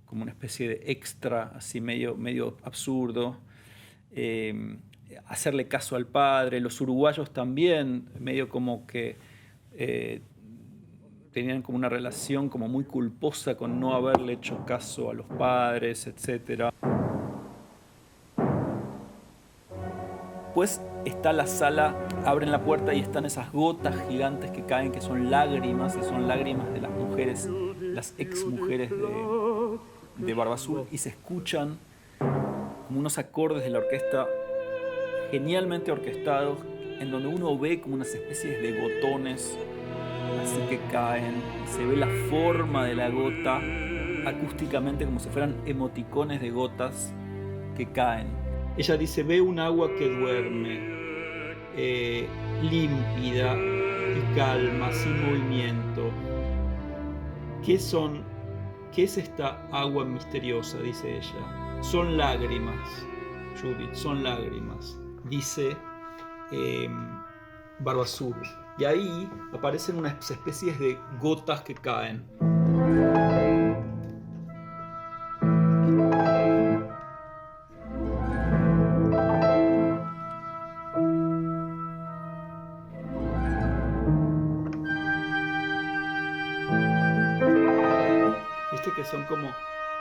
como una especie de extra, así medio absurdo. Hacerle caso al padre. Los uruguayos también, medio como que tenían como una relación como muy culposa con no haberle hecho caso a los padres, etc. Pues está la sala, abren la puerta y están esas gotas gigantes que caen, que son lágrimas, y son lágrimas de las mujeres, las exmujeres de Barba Azul, y se escuchan como unos acordes de la orquesta genialmente orquestados, en donde uno ve como unas especies de gotones así que caen, se ve la forma de la gota acústicamente como si fueran emoticones de gotas que caen. Ella dice, ve un agua que duerme, límpida y calma, sin movimiento. ¿Qué es esta agua misteriosa?, dice ella. Son lágrimas, Judith, son lágrimas, dice Barba Azul. Y ahí aparecen unas especies de gotas que caen. Viste que son como...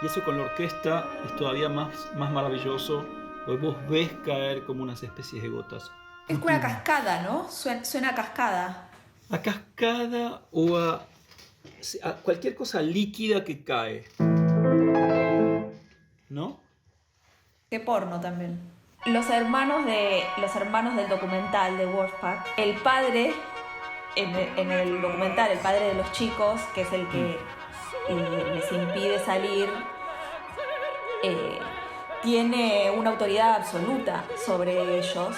Y eso con la orquesta es todavía más maravilloso, porque vos ves caer como unas especies de gotas. Es como una cascada, ¿no? Suena a cascada. A cascada o a cualquier cosa líquida que cae. ¿No? Qué porno también. Los hermanos del documental de Wolfpack, el padre en el documental, el padre de los chicos, que es el que les impide salir, tiene una autoridad absoluta sobre ellos,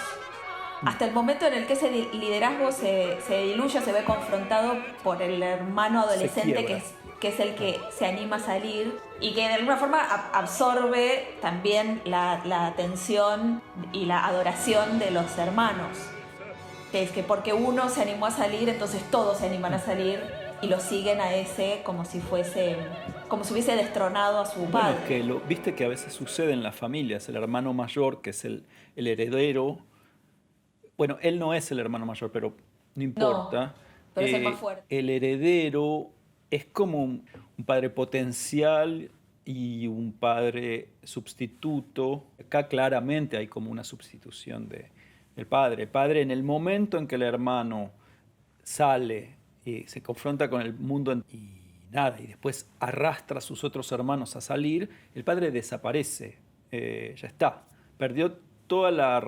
hasta el momento en el que ese liderazgo se diluye, se ve confrontado por el hermano adolescente que es el que se anima a salir y que de alguna forma absorbe también la atención y la adoración de los hermanos. Que es que porque uno se animó a salir, entonces todos se animan a salir y lo siguen a ese como si hubiese destronado a su padre. Bueno, viste que a veces sucede en las familias, el hermano mayor, que es el heredero. Bueno, él no es el hermano mayor, pero no importa. No, pero es el más fuerte. El heredero es como un padre potencial y un padre sustituto. Acá claramente hay como una sustitución del padre. El padre, en el momento en que el hermano sale y se confronta con el mundo y después arrastra a sus otros hermanos a salir, el padre desaparece. Ya está. Perdió toda la...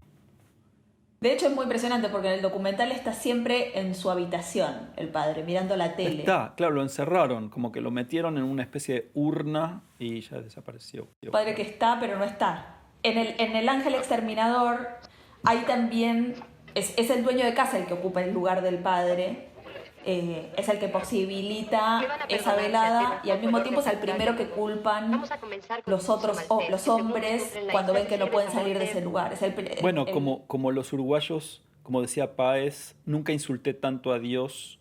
De hecho es muy impresionante porque en el documental está siempre en su habitación, el padre, mirando la tele. Está, claro, lo encerraron, como que lo metieron en una especie de urna y ya desapareció. El padre que está, pero no está. En el Ángel Exterminador hay también, es el dueño de casa el que ocupa el lugar del padre, es el que posibilita esa velada y al mismo tiempo es el primero que culpan los hombres cuando ven que no pueden salir de ese lugar. Bueno, como los uruguayos, como decía Páez, nunca insulté tanto a Dios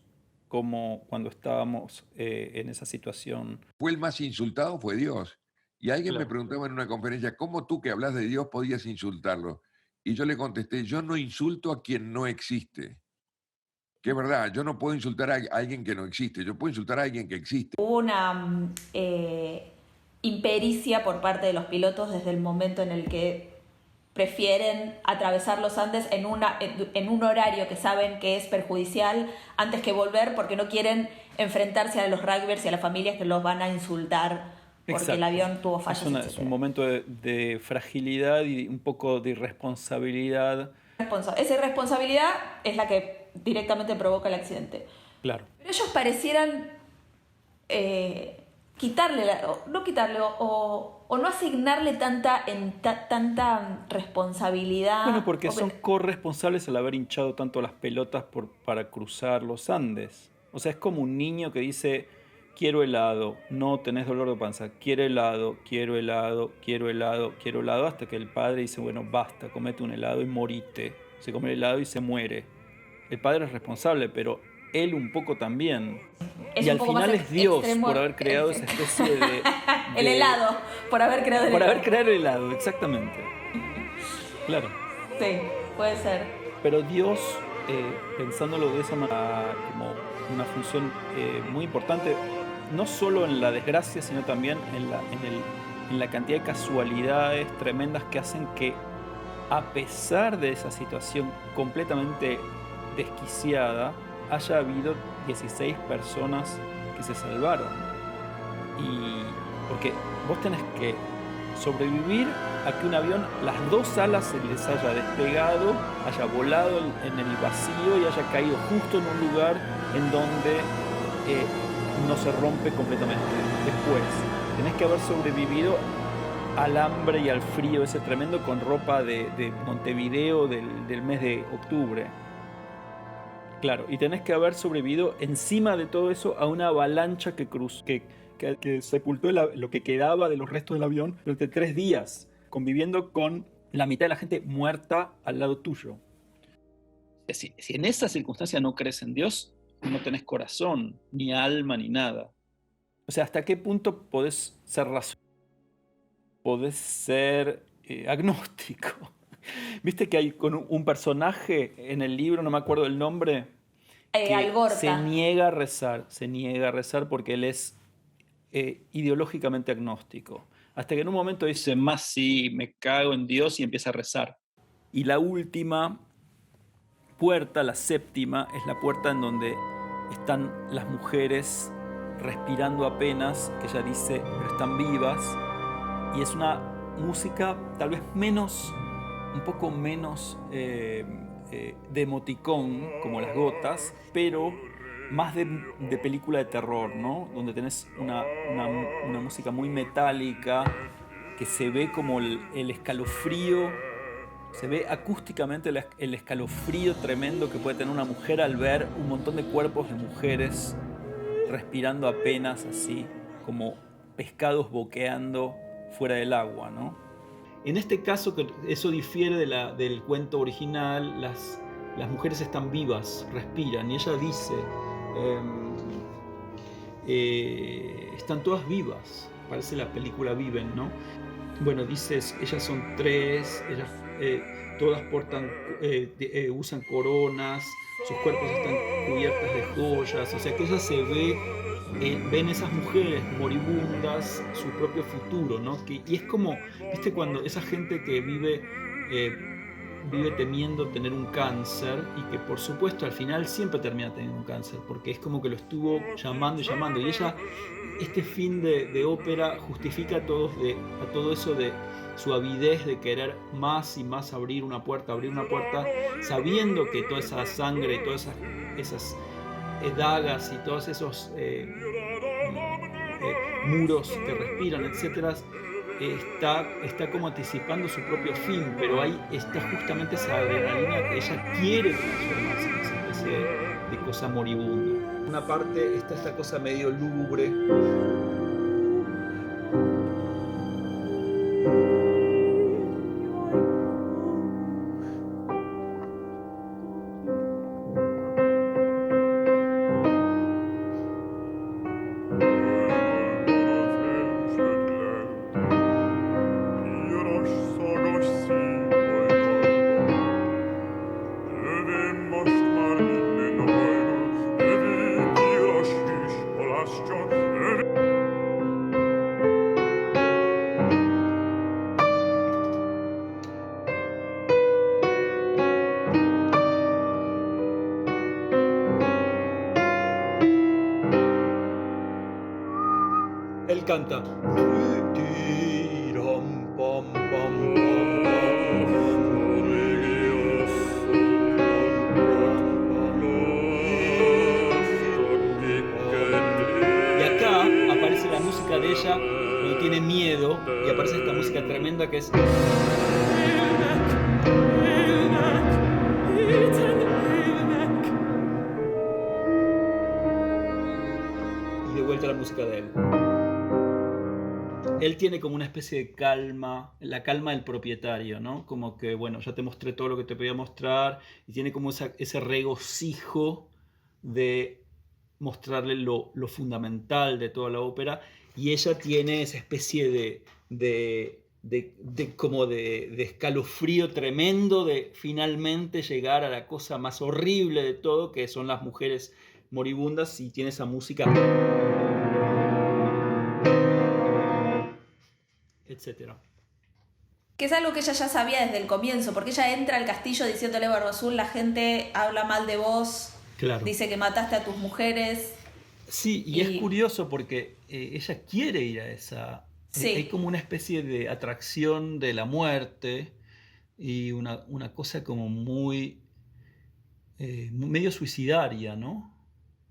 como cuando estábamos en esa situación. Fue el más insultado, fue Dios. Y alguien Claro. me preguntaba en una conferencia, ¿cómo tú que hablas de Dios podías insultarlo? Y yo le contesté, yo no insulto a quien no existe. Que es verdad, yo no puedo insultar a alguien que no existe, yo puedo insultar a alguien que existe. Hubo una impericia por parte de los pilotos desde el momento en el que prefieren atravesar los Andes en un horario que saben que es perjudicial antes que volver porque no quieren enfrentarse a los rugbyers y a las familias que los van a insultar porque Exacto. el avión tuvo fallas. Es un momento de fragilidad y un poco de irresponsabilidad. Esa irresponsabilidad es la que directamente provoca el accidente. Claro. Pero ellos parecieran no asignarle tanta responsabilidad. Bueno, porque son corresponsables al haber hinchado tanto las pelotas para cruzar los Andes. O sea, es como un niño que dice, quiero helado, no tenés dolor de panza, quiero helado, quiero helado, quiero helado, quiero helado, hasta que el padre dice, bueno, basta, comete un helado y morite. Se come el helado y se muere. El padre es responsable, pero él un poco también. Es y un al poco final más es Dios extremo, por haber creado esa especie de... el helado, por haber creado el Por helado. haber creado el helado, exactamente. Claro. Sí, puede ser. Pero Dios, pensándolo de esa manera, como una función muy importante, no solo en la desgracia, sino también en la cantidad de casualidades tremendas que hacen que, a pesar de esa situación completamente desquiciada, haya habido 16 personas que se salvaron. Y porque vos tenés que sobrevivir a que un avión, las dos alas se les haya despegado, haya volado en el vacío y haya caído justo en un lugar en donde no se rompe completamente. Después, tenés que haber sobrevivido al hambre y al frío ese tremendo con ropa de Montevideo del mes de octubre. Claro, y tenés que haber sobrevivido encima de todo eso a una avalancha que sepultó lo que quedaba de los restos del avión durante 3 días, conviviendo con la mitad de la gente muerta al lado tuyo. Si en esa circunstancia no crees en Dios, no tenés corazón, ni alma, ni nada. O sea, ¿hasta qué punto podés ser racional? Podés ser agnóstico. ¿Viste que hay con un personaje en el libro, no me acuerdo el nombre, que Algorta. se niega a rezar porque él es ideológicamente agnóstico? Hasta que en un momento dice, más sí, me cago en Dios y empieza a rezar. Y la última puerta, la séptima, es la puerta en donde están las mujeres respirando apenas, que ella dice, pero están vivas. Y es una música tal vez un poco menos de emoticón, como Las Gotas, pero más de película de terror, ¿no? Donde tenés una música muy metálica, que se ve como el escalofrío, se ve acústicamente el escalofrío tremendo que puede tener una mujer al ver un montón de cuerpos de mujeres respirando apenas así, como pescados boqueando fuera del agua, ¿no? En este caso, que eso difiere del cuento original, las mujeres están vivas, respiran, y ella dice, están todas vivas, parece la película Viven, ¿no? Bueno, dices, ellas son 3, ellas todas usan coronas, sus cuerpos están cubiertas de joyas, o sea que ella se ve, ven esas mujeres moribundas su propio futuro, ¿no? Y es como, ¿viste? Cuando esa gente que vive temiendo tener un cáncer y que por supuesto al final siempre termina teniendo un cáncer, porque es como que lo estuvo llamando y llamando, y ella, este fin de ópera justifica a todo eso de su avidez de querer más y más abrir una puerta, sabiendo que toda esa sangre y todas esas dagas y todos esos muros que respiran, etcétera, está como anticipando su propio fin, pero ahí está justamente esa adrenalina que ella quiere transformarse en esa especie de cosa moribunda. Una parte está esta cosa medio lúgubre. Él canta. Y acá aparece la música de ella cuando tiene miedo, y aparece esta música tremenda que es... Y de vuelta la música de él. Él tiene como una especie de calma, la calma del propietario, ¿no? Como que, bueno, ya te mostré todo lo que te podía mostrar, y tiene como ese regocijo de mostrarle lo fundamental de toda la ópera, y ella tiene esa especie de escalofrío tremendo de finalmente llegar a la cosa más horrible de todo, que son las mujeres moribundas, y tiene esa música... etcétera. Que es algo que ella ya sabía desde el comienzo, porque ella entra al castillo diciéndole: Barba Azul, la gente habla mal de vos, claro, dice que mataste a tus mujeres. Sí, y es curioso porque ella quiere ir a esa... Sí. Hay como una especie de atracción de la muerte y una cosa como muy... medio suicidaria, ¿no?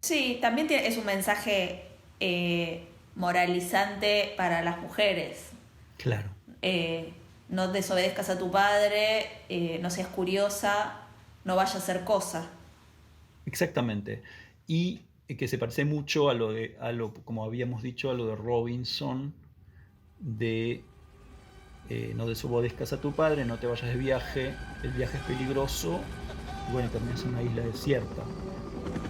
Sí, también es un mensaje moralizante para las mujeres. Claro. No desobedezcas a tu padre, no seas curiosa, no vayas a hacer cosa. Exactamente. Y que se parece mucho a lo como habíamos dicho, a lo de Robinson, de no desobedezcas a tu padre, no te vayas de viaje, el viaje es peligroso, y bueno, terminas en una isla desierta.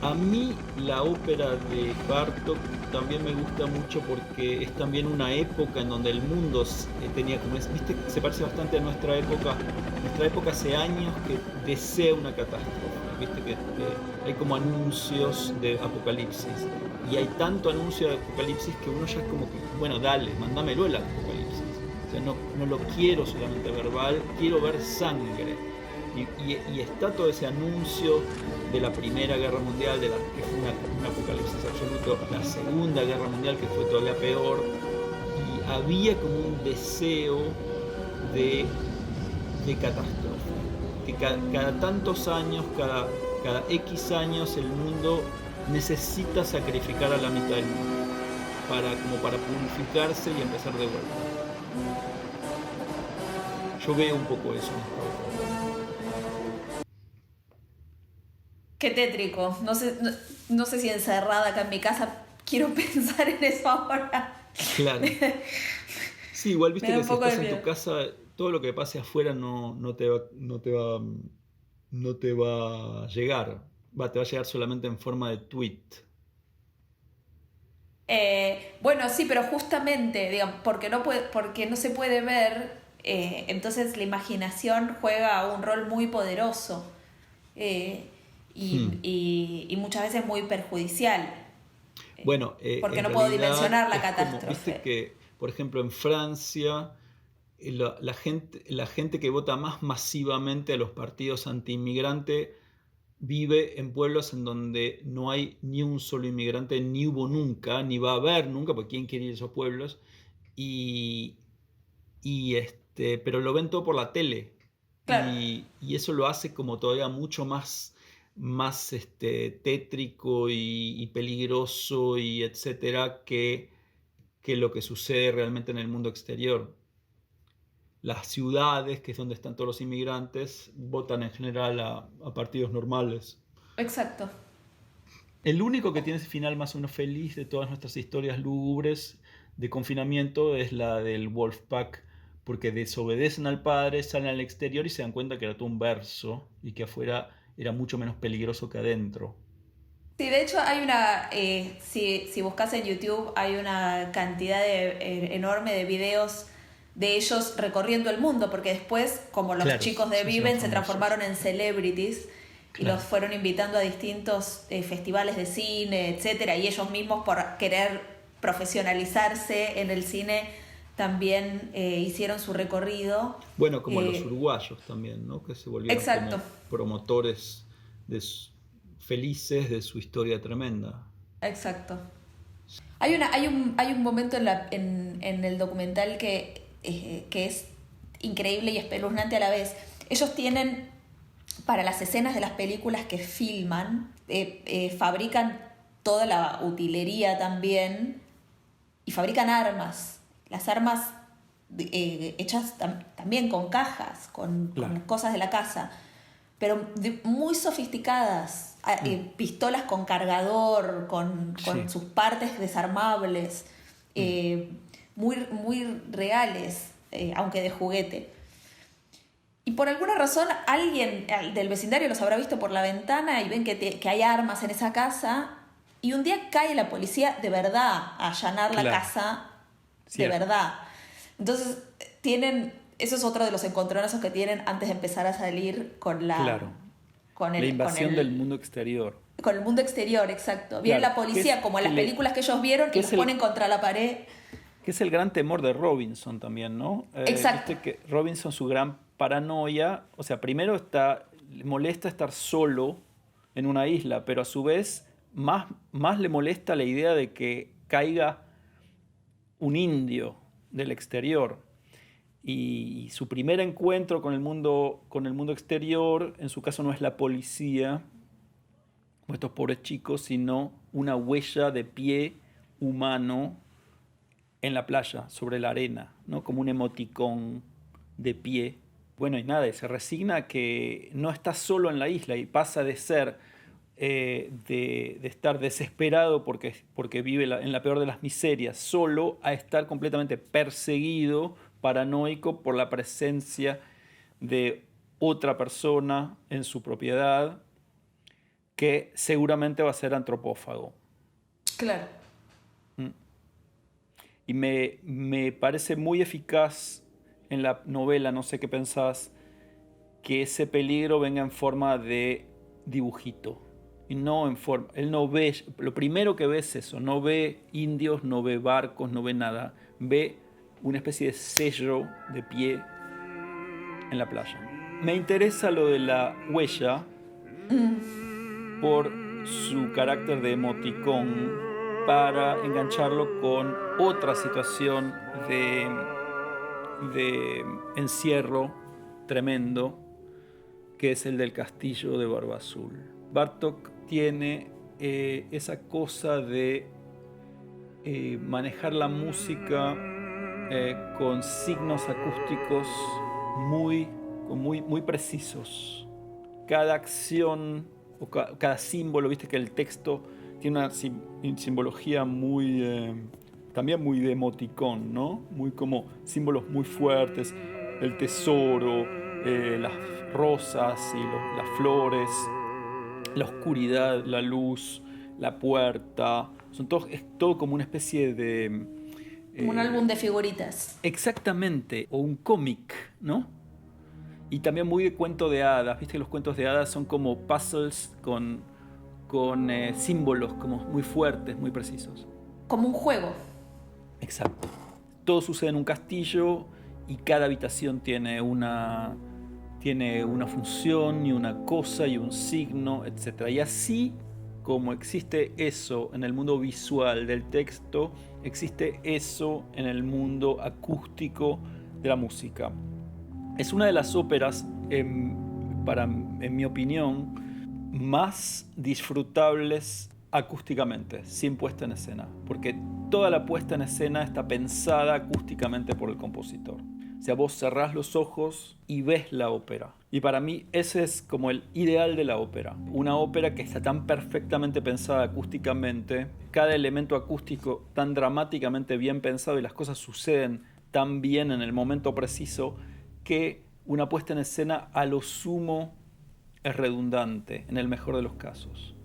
A mí la ópera de Bartók también me gusta mucho porque es también una época en donde el mundo tenía como... ¿Viste? Se parece bastante a nuestra época. Nuestra época hace años que desea una catástrofe. ¿Viste? Que hay como anuncios de apocalipsis. Y hay tanto anuncio de apocalipsis que uno ya es como que, bueno, dale, mándamelo el apocalipsis. O sea, no lo quiero solamente verbal, quiero ver sangre. Y está todo ese anuncio de la Primera Guerra Mundial, que fue un apocalipsis absoluto, la Segunda Guerra Mundial, que fue todavía peor, y había como un deseo de catástrofe. que cada tantos años, cada X años, el mundo necesita sacrificar a la mitad del mundo como para purificarse y empezar de vuelta. Yo veo un poco eso. Qué tétrico. No sé si encerrada acá en mi casa quiero pensar en eso ahora. Claro. Sí, igual viste que si estás en miedo. tu casa, todo lo que pase afuera no te va a llegar. Te va a llegar solamente en forma de tweet. Bueno, sí, pero justamente, digamos, porque no se puede ver, entonces la imaginación juega un rol muy poderoso y muchas veces muy perjudicial. Bueno, porque en no puedo realidad dimensionar la es como, catástrofe. viste que, por ejemplo, en Francia, la gente que vota más masivamente a los partidos anti-inmigrante vive en pueblos en donde no hay ni un solo inmigrante, ni hubo nunca, ni va a haber nunca, porque ¿quién quiere ir a esos pueblos? Pero lo ven todo por la tele. Claro. Y eso lo hace como todavía mucho más tétrico y peligroso y etcétera que lo que sucede realmente en el mundo exterior. Las ciudades, que es donde están todos los inmigrantes, votan en general a partidos normales. Exacto. El único que tiene ese final más o menos feliz de todas nuestras historias lúgubres de confinamiento es la del Wolfpack, porque desobedecen al padre, salen al exterior y se dan cuenta que era todo un verso y que afuera era mucho menos peligroso que adentro. Sí, de hecho hay si buscas en YouTube hay una cantidad enorme de videos de ellos recorriendo el mundo, porque después, como los chicos de Viven se transformaron en celebrities y los fueron invitando a distintos festivales de cine, etcétera, y ellos mismos por querer profesionalizarse en el cine también hicieron su recorrido. Bueno, como los uruguayos también, ¿no? Que se volvieron como promotores felices de su historia tremenda. Exacto. Hay un momento en el documental que es increíble y espeluznante a la vez. Ellos tienen, para las escenas de las películas que filman, fabrican toda la utilería también y fabrican armas. Las armas hechas también con cajas, con cosas de la casa, pero muy sofisticadas. Pistolas con cargador, con sus partes desarmables, muy reales, aunque de juguete. Y por alguna razón alguien del vecindario los habrá visto por la ventana y ven que hay armas en esa casa, y un día cae la policía de verdad a allanar la casa. Cierto. De verdad. Entonces eso es otro de los encontronazos que tienen antes de empezar a salir con la invasión del mundo exterior. Con el mundo exterior, exacto. Viene la policía, como en las películas que ellos vieron, y los ponen contra la pared. Que es el gran temor de Robinson también, ¿no? Exacto. Viste que Robinson, su gran paranoia, o sea, primero le molesta estar solo en una isla, pero a su vez más le molesta la idea de que caiga un indio del exterior. Y su primer encuentro con el mundo exterior, en su caso no es la policía o estos pobres chicos, sino una huella de pie humano en la playa, sobre la arena, ¿no? Como un emoticón de pie. Bueno, y nada, y se resigna a que no está solo en la isla y pasa de ser de estar desesperado porque vive en la peor de las miserias, solo, a estar completamente perseguido, paranoico por la presencia de otra persona en su propiedad que seguramente va a ser antropófago. Claro. Y me parece muy eficaz en la novela, no sé qué pensás, que ese peligro venga en forma de dibujito. Y no en forma... Él no ve... Lo primero que ve es eso. No ve indios, no ve barcos, no ve nada. Ve una especie de sello de pie en la playa. Me interesa lo de la huella por su carácter de emoticón, para engancharlo con otra situación de encierro tremendo que es el del Castillo de Barba Azul. Bartók tiene esa cosa de manejar la música con signos acústicos muy precisos. Cada acción o cada símbolo, viste que el texto tiene una simbología también muy de emoticón, ¿no? Muy como símbolos muy fuertes, el tesoro, las rosas y las flores, la oscuridad, la luz, la puerta. Es todo como una especie de... Como un álbum de figuritas. Exactamente, o un cómic, ¿no? Y también muy de cuento de hadas. Viste que los cuentos de hadas son como puzzles con símbolos como muy fuertes, muy precisos. Como un juego. Exacto. Todo sucede en un castillo y cada habitación tiene una función y una cosa y un signo, etc. Y así como existe eso en el mundo visual del texto, existe eso en el mundo acústico de la música. Es una de las óperas, en mi opinión, más disfrutables acústicamente, sin puesta en escena, porque toda la puesta en escena está pensada acústicamente por el compositor. O sea, vos cerrás los ojos y ves la ópera. Y para mí ese es como el ideal de la ópera. Una ópera que está tan perfectamente pensada acústicamente, cada elemento acústico tan dramáticamente bien pensado y las cosas suceden tan bien en el momento preciso que una puesta en escena a lo sumo es redundante, en el mejor de los casos.